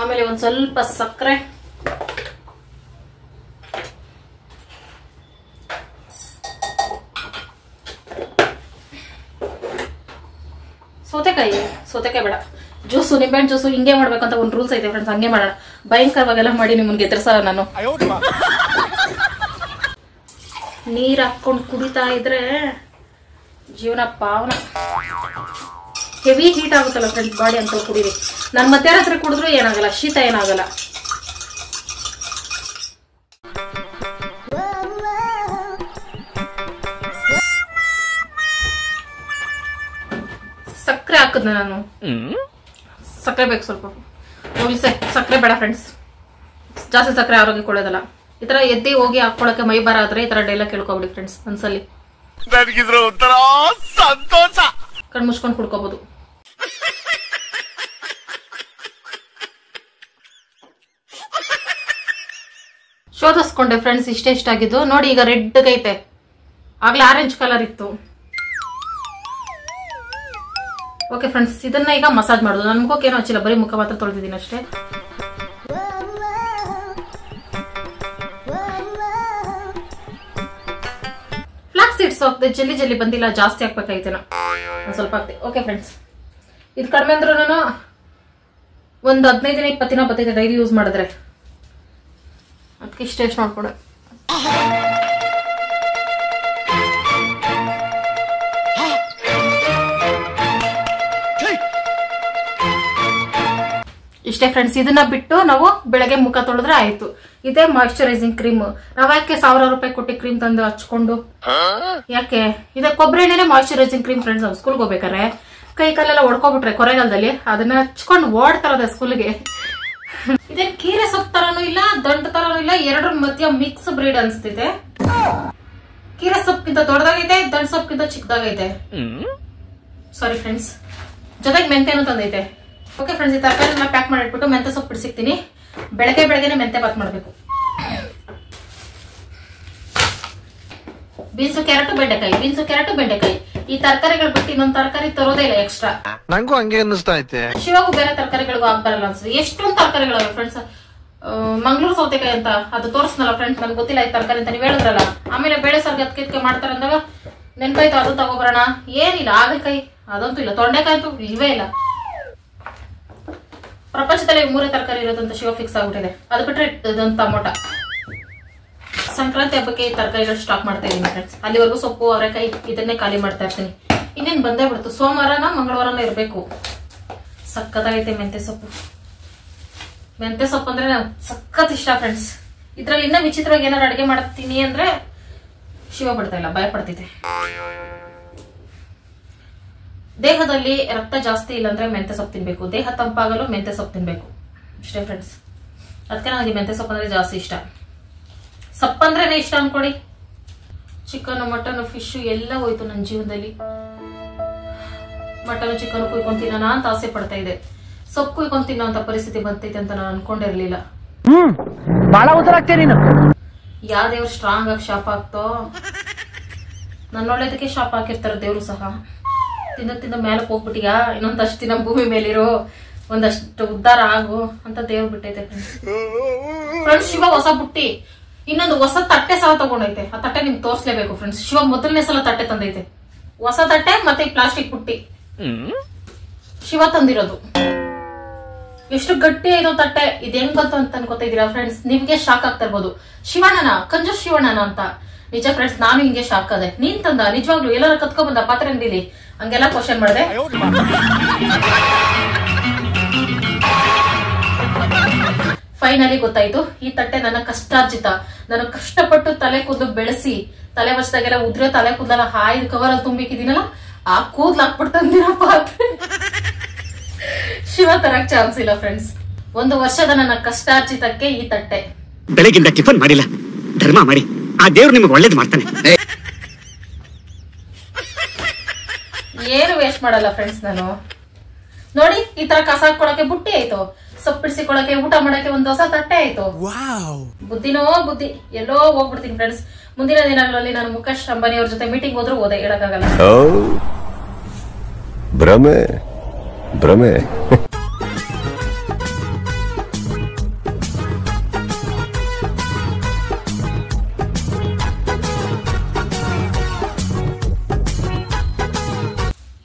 ಆಮೇಲೆ ಒಂದ್ ಸ್ವಲ್ಪ ಸಕ್ಕರೆ, ಸೌತೆಕಾಯಿ ಬೇಡ, ಜ್ಯೂಸು ನಿಂಬೆಹಣ್ಣು ಜ್ಯೂಸು ಹಿಂಗೆ ಮಾಡ್ಬೇಕಂತ ಒಂದು ರೂಲ್ಸ್ ಐತೆ ಫ್ರೆಂಡ್ಸ್, ಹಂಗೆ ಮಾಡೋಣ. ಭಯಂಕರವಾಗೆಲ್ಲ ಮಾಡಿ ನಿಮ್ಗೆ ಎದುರಿಸಲ್ಲ ನಾನು. ನೀರ್ ಹಾಕೊಂಡು ಕುಡಿತಾ ಇದ್ರೆ ಜೀವನ ಪಾವನ. ಹೆವಿ ಹೀಟ್ ಆಗುತ್ತಲ್ಲ ಫ್ರೆಂಡ್ಸ್ ಬಾಡಿ ಅಂತ ಕುಡೀರಿ. ನಾನು ಮಧ್ಯಾಹ್ನ ಕುಡಿದ್ರು ಏನಾಗಲ್ಲ, ಶೀತ ಏನಾಗಲ್ಲ. ಸಕ್ಕರೆ ಹಾಕದ್ನ ನಾನು, ಸಕ್ಕರೆ ಬೇಕು ಸ್ವಲ್ಪ, ಸಕ್ಕರೆ ಬೇಡ ಫ್ರೆಂಡ್ಸ್, ಜಾಸ್ತಿ ಸಕ್ಕರೆ ಆರೋಗ್ಯ ಕೊಡೋದಲ್ಲ. ಈ ತರ ಎದ್ದಿ ಹೋಗಿ ಹಾಕೊಳಕ್ಕೆ ಮೈ ಬಾರ ಆದ್ರೆ ಈ ತರ ಡೈಲಾಗ್ ಕೇಳ್ಕೊಬಿಡಿ ಫ್ರೆಂಡ್ಸ್ ಒಂದ್ಸಲಿ. ಸಂತೋಷ, ಕಣ್ ಮುಚ್ಕೊಂಡು ಕುಡ್ಕೋಬಹುದು. ಶೋಧಿಸ್ಕೊಂಡೆ ಫ್ರೆಂಡ್ಸ್, ಇಷ್ಟ ಆಗಿದ್ದು ನೋಡಿ. ಈಗ ರೆಡ್ ಐತೆ, ಆಗ್ಲೇ ಆರೆಂಜ್ ಕಲರ್ ಇತ್ತು. ಓಕೆ ಫ್ರೆಂಡ್ಸ್, ಇದನ್ನ ಈಗ ಮಸಾಜ್ ಮಾಡೋದು. ನನ್ ಮುಖಕ್ಕೆ ಏನೋ ಹಚ್ಚಿಲ್ಲ, ಬರೀ ಮುಖ ಮಾತ್ರ ತೊಳೆದಿದ್ದೀನಿ ಅಷ್ಟೇ. ಫ್ಲಾಕ್ಸ್ ಸೀಡ್ಸ್ ಹಾಕ್ದೆ, ಜಲ್ಲಿ ಬಂದಿಲ್ಲ, ಜಾಸ್ತಿ ಹಾಕ್ಬೇಕಾಯ್ತೇನೋ, ಒಂದ್ ಸ್ವಲ್ಪ ಹಾಕ್ತೆ. ಓಕೆ ಫ್ರೆಂಡ್ಸ್, ಇದು ಕಡಿಮೆ ಅಂದ್ರೂ ಒಂದು 15 ದಿನ 20 ದಿನ ಬರ್ತೈತೆ ಡೈಲಿ ಯೂಸ್ ಮಾಡಿದ್ರೆ. ಅದಕ್ಕೆ ಇಷ್ಟ ನೋಡ್ಕೊಡೆ. ಇಷ್ಟೇ ಫ್ರೆಂಡ್ಸ್, ಇದನ್ನ ಬಿಟ್ಟು ನಾವು ಬೆಳಗ್ಗೆ ಮುಖ ತೊಳೆದ್ರೆ ಆಯ್ತು. ಇದೇ ಮಾಯಿಶ್ಚರೈಸಿಂಗ್ ಕ್ರೀಮ್. ನಾವ್ ಯಾಕೆ 1000 ರೂಪಾಯಿ ಕೊಟ್ಟು ಕ್ರೀಮ್ ತಂದು ಹಚ್ಕೊಂಡು, ಯಾಕೆ? ಇದೇ ಕೊಬ್ಬರಿ ಎಣ್ಣೆನೆ ಮಾಯಿಶ್ಚರೈಸಿಂಗ್ ಕ್ರೀಮ್ ಫ್ರೆಂಡ್ಸ್. ನಾವು ಸ್ಕೂಲ್ಗೆ ಹೋಗ್ಬೇಕಾರೆ ಕೈ ಕಾಲೆಲ್ಲ ಹೊಡ್ಕೊಬಿಟ್ರೆ ಕೊರೆಗಾಲದಲ್ಲಿ, ಅದನ್ನ ಹಚ್ಕೊಂಡು ಓಡ್ತಾರದ ಸ್ಕೂಲ್ಗೆ. ಇದೇ ಕೀರೆ ಸೊಪ್ಪು ತರನು ಇಲ್ಲ, ದಂಡ ತರನು ಇಲ್ಲ, ಎರಡರ ಮಧ್ಯ ಮಿಕ್ಸ್ ಬ್ರೀಡ್ ಅನ್ಸ್ತಿದೆ. ಕೀರೆ ಸೊಪ್ಪಿಗಿಂತ ದೊಡ್ಡದಾಗೈತೆ, ದಂಡ ಸೊಪ್ಪಿಗಿಂತ ಚಿಕ್ಕದಾಗೈತೆ. ಸಾರಿ ಫ್ರೆಂಡ್ಸ್, ಜೊತೆಗೆ ಮೆಂತೆನೂ ತಂದೈತೆ. ಓಕೆ ಫ್ರೆಂಡ್ಸ್, ಈ ತರಕಾರಿನ ಪ್ಯಾಕ್ ಮಾಡಿ ಇಟ್ಬಿಟ್ಟು ಮೆಂತೆ ಸೊಪ್ಪು ಬಿಡಿಸಿಕ್ತೀನಿ. ಬೆಳಗ್ಗೆನೆ ಮೆಂತೆ ಬಾತ್ ಮಾಡ್ಬೇಕು. ಬೀನ್ಸು ಕ್ಯಾರೆಟ್ ಬೆಂಡೆಕಾಯಿ ಈ ತರಕಾರಿಗಳು ಬಿಟ್ಟು ಇನ್ನೊಂದು ತರಕಾರಿ ತರೋದೇ ಇಲ್ಲ ಎಕ್ಸ್ಟ್ರಾ. ನಂಗೂ ಹಂಗೆ ಅನ್ನಿಸ್ತಾ ಐತೆ. ಶಿವಾಗೂ ಬೇರೆ ತರಕಾರಿಗಳಿಗೂ ಆಗ್ಬರಲ್ಲ ಅನ್ಸುತ್ತೆ. ಎಷ್ಟೊಂದು ತರಕಾರಿಗಳವೆ ಫ್ರೆಂಡ್ಸ್. ಮಂಗಳೂರು ಸೌತೆಕಾಯಿ ಅಂತ ಅದು ತೋರಿಸ್ನಲ್ಲ ಫ್ರೆಂಡ್ಸ್, ನನ್ಗೆ ಗೊತ್ತಿಲ್ಲ ಈ ತರಕಾರಿ ಅಂತ ನೀವು ಹೇಳಿದ್ರಲ್ಲ. ಆಮೇಲೆ ಬೇಳೆ ಸಾರ್ಗೆ ಅದಕ್ಕೆ ಮಾಡ್ತಾರೆ ಅಂದಾಗ ನೆನ್ಪಾಯ್ತು, ಅದು ತಗೋಬರೋಣ. ಏನಿಲ್ಲ, ಹಾಗಲಕಾಯಿ ಅದಂತೂ ಇಲ್ಲ, ತೊಂಡೆಕಾಯಿ ಅಂತೂ ಇಲ್ವೇ ಇಲ್ಲ. ಪ್ರಪಂಚದಲ್ಲಿ 3 ತರಕಾರಿ ಇರೋದಂತ ಶಿವ ಫಿಕ್ಸ್ ಆಗ್ಬಿಟ್ಟಿದೆ. ಅದು ಬಿಟ್ರೆ ಇದೊಂದು ಟೊಮೊಟೊ. ಸಂಕ್ರಾಂತಿ ಹಬ್ಬಕ್ಕೆ ಈ ತರಕಾರಿಗಳು ಸ್ಟಾಕ್ ಮಾಡ್ತಾ ಇದೀನಿ ಫ್ರೆಂಡ್ಸ್. ಅಲ್ಲಿವರೆಗೂ ಸೊಪ್ಪು ಅವರೆಕಾಯಿ ಇದನ್ನೇ ಖಾಲಿ ಮಾಡ್ತಾ ಇರ್ತೀನಿ. ಇನ್ನೇನು ಬಂದೇ ಬಿಡ್ತು, ಸೋಮವಾರನ ಮಂಗಳವಾರನ ಇರಬೇಕು. ಸಕ್ಕತ್ತಾಗೈತೆ ಮೆಂತೆ ಸೊಪ್ಪು ಅಂದ್ರೆ ಸಖತ್ ಇಷ್ಟ ಫ್ರೆಂಡ್ಸ್. ಇದ್ರಲ್ಲಿ ಇನ್ನ ವಿಚಿತ್ರವಾಗಿ ಏನಾರು ಅಡಿಗೆ ಮಾಡ್ತೀನಿ ಅಂದ್ರೆ ಶಿವ ಬಿಡ್ತಾ ಇಲ್ಲ, ಭಯ ಪಡ್ತಿದ್ದೆ. ದೇಹದಲ್ಲಿ ರಕ್ತ ಜಾಸ್ತಿ ಇಲ್ಲ ಅಂದ್ರೆ ಮೆಂತೆ ಸೊಪ್ಪು ತಿನ್ಬೇಕು, ದೇಹ ತಂಪಾಗಲು ಮೆಂತೆ ಸೊಪ್ಪು ತಿನ್ಬೇಕು ಅಷ್ಟೇ ಫ್ರೆಂಡ್ಸ್. ಅದಕ್ಕೆ ನನಗೆ ಮೆಂತೆ ಸೊಪ್ಪು ಅಂದ್ರೆ ಜಾಸ್ತಿ ಇಷ್ಟ. ಸೊಪ್ಪಂದ್ರೇನೆ ಇಷ್ಟ ಅನ್ಕೊಡಿ. ಚಿಕನ್ ಮಟನ್ ಫಿಶ್ ಎಲ್ಲ ಹೋಯ್ತು ನನ್ನ ಜೀವನದಲ್ಲಿ. ಮಟನ್ ಚಿಕನ್ ಕುಯ್ಕೊಂಡು ತಿನ್ನೋಣ ಅಂತ ಆಸೆ ಪಡ್ತಾ ಇದೆ. ಸೊಪ್ಪು ಕುಯ್ಕೊಂಡು ತಿನ್ನೋ ಅಂತ ಪರಿಸ್ಥಿತಿ ಬಂತೈತೆ ಅಂತ ನಾನು ಅನ್ಕೊಂಡಿರ್ಲಿಲ್ಲ. ಬಹಳ ಉತ್ತರಾಗ್ತೇ ನೀನು. ಯಾವ ದೇವ್ರು ಸ್ಟ್ರಾಂಗ್ ಆಗಿ ಶಾಪ್ ಆಗ್ತೋ, ನನ್ನ ಒಳ್ಳೇದಕ್ಕೆ ಶಾಪ್ ಹಾಕಿರ್ತಾರ ದೇವ್ರು ಸಹ. ತಿಂದ ಮೇಲೆ ಹೋಗ್ಬಿಟ್ಟಿಯಾ, ಇನ್ನೊಂದಷ್ಟು ದಿನ ಭೂಮಿ ಮೇಲಿರೋ, ಒಂದಷ್ಟು ಉದ್ಧಾರ ಆಗು ಅಂತ ದೇವ್ರು ಬಿಟ್ಟೈತೆ ಫ್ರೆಂಡ್ಸ್. ಶಿವ ಹೊಸ ಬುಟ್ಟಿ, ಇನ್ನೊಂದು ಹೊಸ ತಟ್ಟೆ ಸಹ ತಗೊಂಡೈತೆ. ಆ ತಟ್ಟೆ ನಿಮ್ಗೆ ತೋರ್ಸ್ಲೇಬೇಕು ಫ್ರೆಂಡ್ಸ್. ಶಿವ ಮೊದಲನೇ ಸಲ ತಟ್ಟೆ ತಂದೈತೆ, ಹೊಸ ತಟ್ಟೆ ಮತ್ತೆ ಈ ಪ್ಲಾಸ್ಟಿಕ್ ಬುಟ್ಟಿ ಶಿವ ತಂದಿರೋದು. ಎಷ್ಟು ಗಟ್ಟಿ ಆಯ್ತು ತಟ್ಟೆ. ಇದು ಹೆಂಗ್ ಬಂತು ಅಂತ ಅನ್ಕೋತಾ ಇದೀರಾ ಫ್ರೆಂಡ್ಸ್? ನಿಮ್ಗೆ ಶಾಕ್ ಆಗ್ತಾ ಇರ್ಬೋದು, ಶಿವಣ್ಣನ ಕಂಜೂಸ್ ಶಿವಣ್ಣನ ಅಂತ. ನಿಜ ಫ್ರೆಂಡ್ಸ್, ನಾನು ಹಿಂಗೆ ಶಾಕ್ ಆದೆ. ನೀನ್ ತಂದ ನಿಜವಾಗ್ಲು ಎಲ್ಲಾರ ಕತ್ಕೊ ಬಂದ ಪಾತ್ರೆ ಅಂಗಡಿಲಿ ಹಂಗೆಲ್ಲ ಕ್ವಶನ್ ಮಾಡಿದೆ. ಫೈನಲಿ ಗೊತ್ತಾಯ್ತು, ಈ ತಟ್ಟೆ ನನ್ನ ಕಷ್ಟಾರ್ಜಿತ. ನಾನು ಕಷ್ಟಪಟ್ಟು ತಲೆ ಕೂದಲು ಬೆಳೆಸಿ, ತಲೆ ವರ್ಷದಾಗೆಲ್ಲ ಉದ್ರೆ ತಲೆ ಕೂದಲೆಲ್ಲ ಹಾಯ್ದು ಕವರ್ ಅಲ್ಲಿ ತುಂಬಿಕ್ಕಿದೀನಲ್ಲ, ಆ ಕೂದ್ಲು ಹಾಕ್ಬಿಟ್ಟು ತಂದಿರೋ ಪಾತ್ರೆ. ಶಿವ ತರಕ್ ಚಾನ್ಸ್ ಇಲ್ಲ ಫ್ರೆಂಡ್ಸ್. 1 ವರ್ಷದ ನನ್ನ ಕಷ್ಟಾರ್ಜಿತಕ್ಕೆ ಈ ತಟ್ಟೆ. ಬೆಳಗಿಂದ ಟಿಫನ್ ಮಾಡಿಲ್ಲ, ಧರ್ಮ ಮಾಡಿ, ಆ ದೇವ್ರು ನಿಮ್ಗೆ ಒಳ್ಳೇದು ಮಾಡ್ತಾನೆ. ಏನು ವೇಸ್ಟ್ ಮಾಡಲ್ಲ ಫ್ರೆಂಡ್ಸ್ ನಾನು. ನೋಡಿ, ಈ ತರ ಕಸ ಹಾಕೊಳಕ್ಕೆ ಬುಟ್ಟಿ ಆಯ್ತು, ಸೊಪ್ಪಿಡಿಸಿಕೊಳಕ್ಕೆ, ಊಟ ಮಾಡಕ್ಕೆ ಒಂದು ಹೊಸ ತಟ್ಟೆ ಆಯ್ತು. ಬುದ್ಧಿನೋ ಬುದ್ಧಿ, ಎಲ್ಲೋ ಹೋಗ್ಬಿಡ್ತೀನಿ ಫ್ರೆಂಡ್ಸ್. ಮುಂದಿನ ದಿನಗಳಲ್ಲಿ ನಾನು ಮುಖೇಶ್ ಅಂಬಾನಿ ಅವ್ರ ಜೊತೆ ಮೀಟಿಂಗ್ ಹೋದ್ರು ಹೋದೆ, ಹೇಳಕ್ಕಾಗಲ್ಲ. ಭ್ರಮೆ ಭ್ರಮೆ.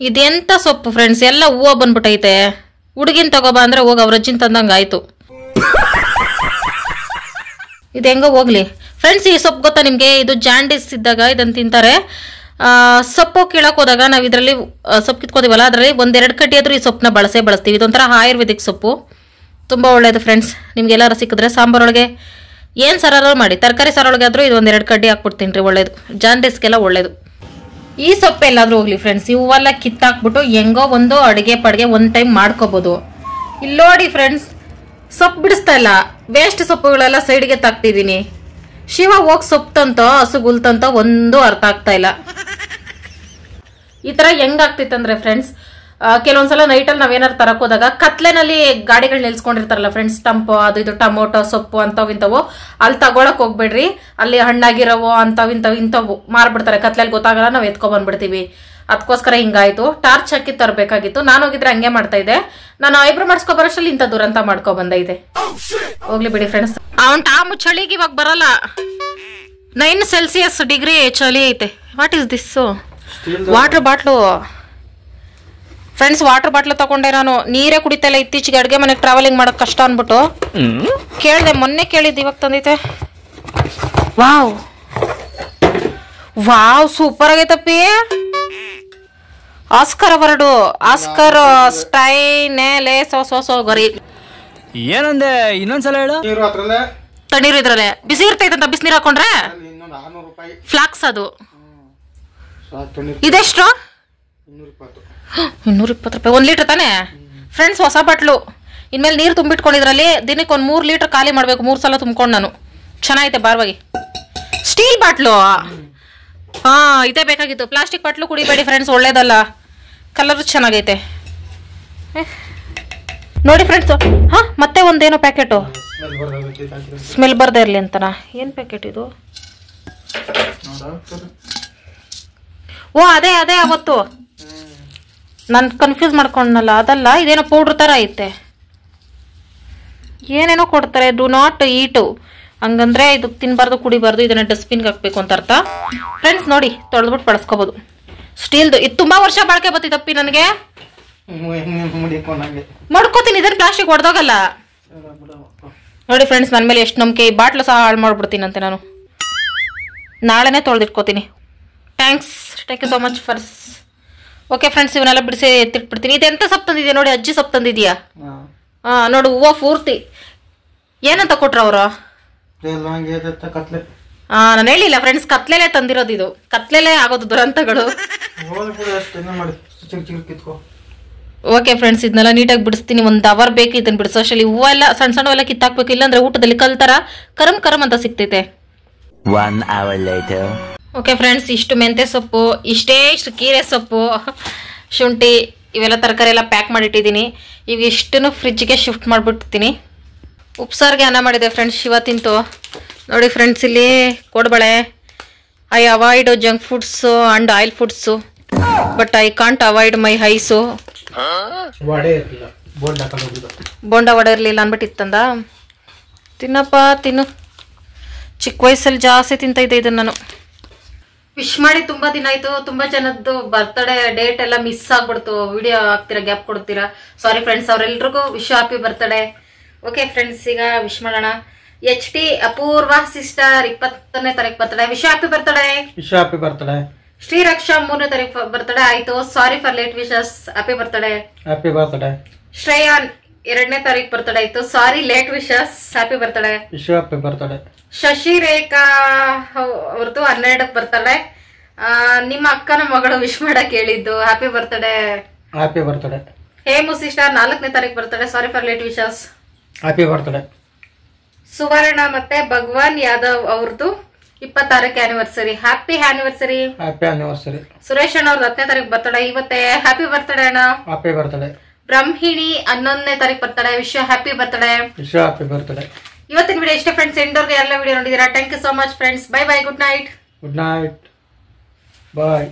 ಇದೆಂತ ಸೊಪ್ಪು ಫ್ರೆಂಡ್ಸ್, ಎಲ್ಲ ಹೂವು ಬಂದ್ಬಿಟ್ಟೈತೆ. ಹುಡುಗಿನ್ ತಗೋಬಾ ಅಂದ್ರೆ ಹೋಗಿ ಅವ್ರ ಅಜ್ಜಿನ್ ತಂದಂಗ ಆಯ್ತು. ಇದು ಹೆಂಗ ಹೋಗ್ಲಿ ಫ್ರೆಂಡ್ಸ್. ಈ ಸೊಪ್ಪು ಗೊತ್ತಾ ನಿಮ್ಗೆ? ಇದು ಜಾಂಡಿಸ್ ಇದ್ದಾಗ ಇದನ್ನ ತಿಂತಾರೆ. ಸೊಪ್ಪು ಕೀಳಕ್ ಹೋದಾಗ ನಾವು ಇದರಲ್ಲಿ ಸೊಪ್ಪು ಕಿತ್ಕೋತೀವಲ್ಲ, ಅದರಲ್ಲಿ 1-2 ಕಡ್ಡಿ ಆದ್ರೂ ಈ ಸೊಪ್ಪನ್ನ ಬಳಸ್ತೀವಿ. ಇದೊಂಥರ ಆಯುರ್ವೇದಿಕ್ ಸೊಪ್ಪು, ತುಂಬಾ ಒಳ್ಳೇದು ಫ್ರೆಂಡ್ಸ್. ನಿಮ್ಗೆ ಎಲ್ಲಾರು ಸಿಕ್ಕಿದ್ರೆ ಸಾಂಬಾರೊಳಗೆ ಏನ್ ಸಾರು ಮಾಡಿ, ತರಕಾರಿ ಸಾರೊಳಗೆ ಆದ್ರೂ ಇದು 1-2 ಕಡ್ಡಿ ಹಾಕ್ಬಿಡ್ತೀನಿ, ಒಳ್ಳೇದು, ಜಾಂಡಿಸ್ಗೆಲ್ಲ ಒಳ್ಳೇದು. ಈ ಸೊಪ್ಪು ಎಲ್ಲಾದ್ರೂ ಹೋಗ್ಲಿ ಫ್ರೆಂಡ್ಸ್, ಇವೆಲ್ಲ ಕಿತ್ತಾಕ್ಬಿಟ್ಟು ಹೆಂಗೋ ಒಂದು ಅಡುಗೆ ಪಡ್ಗೆ 1 ಟೈಮ್ ಮಾಡ್ಕೋಬಹುದು. ಇಲ್ಲಿ ನೋಡಿ ಫ್ರೆಂಡ್ಸ್, ಸೊಪ್ಪು ಬಿಡಿಸ್ತಾ ಇಲ್ಲ, ವೇಸ್ಟ್ ಸೊಪ್ಪುಗಳೆಲ್ಲ ಸೈಡ್ಗೆ ತಾಕ್ತಿದ್ದೀನಿ. ಶಿವ ಹೋಗಿ ಸೊಪ್ಪು ತಂತೋ ಹಸುಗುಲ್ತಂತೋ ಒಂದು ಅರ್ಥ ಆಗ್ತಾ ಇಲ್ಲ. ಈ ತರ ಹೆಂಗಾಗ್ತಿತ್ತಂದ್ರೆ ಫ್ರೆಂಡ್ಸ್, ಕೆಲವೊಂದ್ಸಲ ನೈಟಲ್ಲಿ ನಾವೇನಾರು ತರಕ್ ಹೋದಾಗ ಕತ್ಲೆನಲ್ಲಿ ಗಾಡಿಗಳು ನಿಲ್ಸ್ಕೊಂಡಿರ್ತಾರಲ್ಲ ಫ್ರೆಂಡ್ಸ್, ಟಂಪೋ ಅದು ಇದು ಟೊಮೊಟೊ ಸೊಪ್ಪು ಅಂತವಿಂತವು, ಅಲ್ಲಿ ತಗೊಳಕ್ ಹೋಗ್ಬೇಡ್ರಿ. ಅಲ್ಲಿ ಹಣ್ಣಾಗಿರವೋ ಇಂಥವು ಮಾರ್ಬಿಡ್ತಾರೆ, ಕತ್ಲೆಯಲ್ಲಿ ಗೊತ್ತಾಗಲ್ಲ, ನಾವ್ ಎತ್ಕೊ ಬಂದ್ಬಿಡ್ತೀವಿ. ಅದಕ್ಕೋಸ್ಕರ ಹಿಂಗಾಯ್ತು. ಟಾರ್ಚ್ ಹಾಕಿ ತರಬೇಕಾಗಿತ್ತು. ನಾನು ಹೋಗಿದ್ರೆ ಹಂಗೆ ಮಾಡ್ತಾ ಇದ್ದೆ. ನಾನು ಐಬ್ರೋ ಮಾಡಿಸ್ಕೊ ಬರೋಷ್ಟಲ್ಲಿ ಇಂಥ ದುರಂತ ಮಾಡ್ಕೊ ಬಂದೈತೆ. ಹೋಗ್ಲಿ ಬಿಡಿ ಫ್ರೆಂಡ್ಸ್. ಅವನ್ ಟಾಮು ಚಳಿಗೆ ಇವಾಗ ಬರಲ್ಲ. 9 ಸೆಲ್ಸಿಯಸ್ ಡಿಗ್ರಿ ಚಳಿ ಐತೆ. What is this? Water bottle friends. Water bottle ತಗೊಂಡೆ ನಾನು. ನೀರೇ ಕುಡಿತಲ್ಲ ಇತ್ತೀಚೆಗೆ, ಅಡುಗೆ ಮನೆಗೆ ಟ್ರಾವೆಲಿಂಗ್ ಮಾಡೋದು ಕಷ್ಟ ಅನ್ಬಿಟ್ಟು ಕೇಳಿದೆ. ಮೊನ್ನೆ ಕೇಳಿದ್ದು, ಇವಾಗ ತಂದೈತೆ. ವಾವ್ ವಾವ್, ಸೂಪರ್ ಆಗೈತಪ್ಪಿ. ಆಸ್ಕರ್ ಅವಾರ್ಡು, ಆಸ್ಕರ್ ಸ್ಟೈನೆಲೆ ಸೋ ಗರಿ. ಏನಂದೆ ಇನ್ನೊಂದ್ಸಲ ಹೇಳು. ತಣ್ಣೀರು ಇದ್ರಲ್ಲೇ ಬಿಸಿ ಇರ್ತೈತಂತ, ಬಿಸಿನೀರು ಹಾಕೊಂಡ್ರೆ ಫ್ಲಾಕ್ಸ್ ಅದು. ಇದೆಷ್ಟು? 220 ರೂಪಾಯಿ. 1 ಲೀಟರ್ ತಾನೆ ಫ್ರೆಂಡ್ಸ್, ಹೊಸ ಬಾಟ್ಲು. ಇನ್ಮೇಲೆ ನೀರು ತುಂಬಿಟ್ಕೊಂಡಿದ್ರಲ್ಲಿ ದಿನಕ್ಕೆ 3 ಲೀಟರ್ ಖಾಲಿ ಮಾಡ್ಬೇಕು. 3 ಸಲ ತುಂಬ್ಕೊಂಡು ನಾನು. ಚೆನ್ನಾಗೈತೆ ಬಾರ್ವಾಗಿ. ಸ್ಟೀಲ್ ಬಾಟ್ಲು, ಹಾ ಇದೇ ಬೇಕಾಗಿತ್ತು. ಪ್ಲಾಸ್ಟಿಕ್ ಬಾಟ್ಲು ಕುಡಿಬೇಡಿ ಫ್ರೆಂಡ್ಸ್, ಒಳ್ಳೇದಲ್ಲ. ಕಲರ್ ಚೆನ್ನಾಗೈತೆ ನೋಡಿ ಫ್ರೆಂಡ್ಸ್. ಹಾ ಮತ್ತೆ ಒಂದೇನೋ ಪ್ಯಾಕೆಟು, ಸ್ಮೆಲ್ ಬರ್ದೇ ಇರ್ಲಿ ಅಂತನಾ? ಏನ್ ಪ್ಯಾಕೆಟ್ ಇದು? ಓ ಅದೇ ಅವತ್ತು ನಾನು ಕನ್ಫ್ಯೂಸ್ ಮಾಡ್ಕೊಂಡಲ್ಲ, ಅದಲ್ಲ. ಇದೇನೋ ಪೌಡ್ರ್ ತರ ಐತೆ, ಏನೇನೋ ಕೊಡ್ತಾರೆ. ಡು ನಾಟ್ ಈಟು, ಹಂಗಂದ್ರೆ ಇದು ತಿನ್ಬಾರ್ದು ಕುಡಿಬಾರ್ದು, ಇದನ್ನ ಡಸ್ಟ್ಬಿನ್ಗೆ ಹಾಕ್ಬೇಕು ಅಂತ ಅರ್ಥ ಫ್ರೆಂಡ್ಸ್. ನೋಡಿ, ತೊಳೆದ್ಬಿಟ್ಟು ಬಳಸ್ಕೋಬಹುದು. ಸ್ಟೀಲ್ದು ಇದು ತುಂಬಾ ವರ್ಷ ಬಾಳಿಕೆ ಬತ್ತಿದಪ್ಪಿ ನನಗೆ. ಮಡ್ಕೋತೀನಿ, ಇದನ್ನ ಪ್ಲಾಸ್ಟಿಕ್ ಹೊಡೆದೋಗಲ್ಲ. ನೋಡಿ ಫ್ರೆಂಡ್ಸ್, ನನ್ನ ಮೇಲೆ ಎಷ್ಟು ನಂಬಿಕೆ. ಈ ಬಾಟ್ಲು ಸಹ ಹಾಳು ಮಾಡ್ಬಿಡ್ತೀನಂತೆ ನಾನು. ನಾಳೆನೇ ತೊಳೆದಿಟ್ಕೋತೀನಿ. ಥ್ಯಾಂಕ್ ಯು ಸೋ ಮಚ್ ಫರ್ಸ್. ಓಕೆ ಫ್ರೆಂಡ್ಸ್, ಇವನ್ನೆಲ್ಲ ಬಿಡಿಸಿ ಎತ್ತಿಟ್ಬಿಡ್ತೀನಿ. ಇದೆಂತ ಸೊಪ್ಪು ತಂದಿದ್ಯಾ ನೋಡಿ, ಅಜ್ಜಿ ಸೊಪ್ಪು ತಂದಿದ್ಯಾ? ಹಾ ನೋಡು, ಹೂವು ಪೂರ್ತಿ. ಏನಂತ ಕೊಟ್ರ ಅವರು? ನಾನು ಹೇಳಿಲ್ಲ ಫ್ರೆಂಡ್ಸ್, ಕತ್ಲೆಲೆ ತಂದಿರೋದು. ಇದು ಕತ್ಲೆಲೆ ಆಗೋದು ದುರಂತಗಳು. ಓಕೆ ಫ್ರೆಂಡ್ಸ್, ಇದನ್ನೆಲ್ಲ ನೀಟಾಗಿ ಬಿಡಿಸ್ತೀನಿ. 1 ಅವರ್ ಬೇಕು ಇದನ್ನ ಬಿಡಿಸೋಷ್ಟರಲ್ಲಿ. ಹೂವೆಲ್ಲ ಸಣ್ಣವೆಲ್ಲ ಕಿತ್ತಾಕ್ಬೇಕು, ಇಲ್ಲಾಂದ್ರೆ ಊಟದಲ್ಲಿ ಕಲ್ತರ ಕರಂ ಅಂತ ಸಿಗ್ತೈತೆ. 1 hour later. ಓಕೆ ಫ್ರೆಂಡ್ಸ್, ಇಷ್ಟು ಮೆಂತ್ಯ ಸೊಪ್ಪು, ಇಷ್ಟು ಕೀರೆ ಸೊಪ್ಪು, ಶುಂಠಿ ಇವೆಲ್ಲ ತರಕಾರಿ ಎಲ್ಲ ಪ್ಯಾಕ್ ಮಾಡಿಟ್ಟಿದ್ದೀನಿ. ಈಗ ಇಷ್ಟನ್ನು ಫ್ರಿಜ್ಗೆ ಶಿಫ್ಟ್ ಮಾಡಿಬಿಡ್ತೀನಿ. ಉಪ್ಸಾರಿಗೆ ಅನ್ನ ಮಾಡಿದೆ ಫ್ರೆಂಡ್ಸ್ ಇವತ್ತಿಂತು. ನೋಡಿ ಫ್ರೆಂಡ್ಸ್, ಇಲ್ಲಿ ಕೋಡ್ಬಳೆ. I avoid junk foods and oil foods, but I can't avoid my eyes. Bonda vada ಇರಲಿಲ್ಲ ಅಂದ್ಬಿಟ್ಟಿತ್ತಂದ. ತಿನ್ನಪ್ಪ ತಿನ್ನು. ಚಿಕ್ಕ ವಯಸ್ಸಲ್ಲಿ ಜಾಸ್ತಿ ತಿಂತಾಯಿದ್ದೆ ಇದನ್ನು ನಾನು. ವಿಶ್ ಮಾಡಿ ತುಂಬಾ ದಿನ ಆಯ್ತು. ತುಂಬಾ ಜನದ್ದು ಬರ್ತ್ಡೇ ಡೇಟ್ ಎಲ್ಲ ಮಿಸ್ ಆಗ್ಬಿಡ್ತು. ವಿಡಿಯೋ ಹಾಕ್ತೀರಾ, ಗ್ಯಾಪ್ ಕೊಡ್ತೀರಾ. ಸಾರಿ ಫ್ರೆಂಡ್ಸ್, ಅವ್ರೆಲ್ರಿಗೂ wish happy birthday. Okay friends, ಈಗ ವಿಶ್ ಮಾಡೋಣ. HT ಅಪೂರ್ವ ಸಿಸ್ಟರ್ 20ನೇ ತಾರೀಕು birthday. Wish happy birthday. Wish happy birthday. Shreeraksha 3ನೇ ತಾರೀಕು ಬರ್ತ್ಡೇ ಆಯ್ತು. Sorry for late wishes. Happy birthday. Happy birthday. Shreyan 2ನೇ ತಾರೀಕು ಬರ್ತ್ಡೇ ಆಯ್ತು. Sorry late wishes. Happy birthday. Wish happy birthday. Shashi Rekha ಅವ್ರದ್ದು 12ಕ್ಕೆ ಬರ್ತಾಳೆ. ನಿಮ್ಮ ಅಕ್ಕನ ಮಗಳು ವಿಶ್ ಮಾಡಕ್ ಹೇಳಿದ್ದು. Happy birthday. Happy birthday. Hemu sister 4ನೇ ತಾರೀಕು ಬರ್ತಾಳೆ. Sorry for late wishes. Happy birthday. Suvarna ಮತ್ತೆ ಭಗವಾನ್ ಯಾದವ್ ಅವ್ರದ್ದು 26ಕ್ಕೆ anniversary. Happy anniversary. Happy anniversary. Suresh ಅಣ್ಣ ಅವ್ರದ್ದು 10ನೇ ತಾರೀಕು ಬರ್ತಾಳೆ. ಇವತ್ತೇ ಹ್ಯಾಪಿ ಬರ್ತ್ಡೇ ಅಣ್ಣ. Happy birthday. ಬ್ರಹ್ಮಿಣಿ 11ನೇ ತಾರೀಕು ಬರ್ತಾಳೆ. Wish happy birthday. Wish happy birthday. ಇವತ್ತಿನ ವಿಡಿಯೋ ಇಷ್ಟೇ ಫ್ರೆಂಡ್ಸ್. ಎಂಡೋರ್ಗೆ ಎಲ್ಲ ವಿಡಿಯೋ ನೋಡಿದೀರಾ. Thank you so much friends. Bye bye. Good night. Good night. Bye.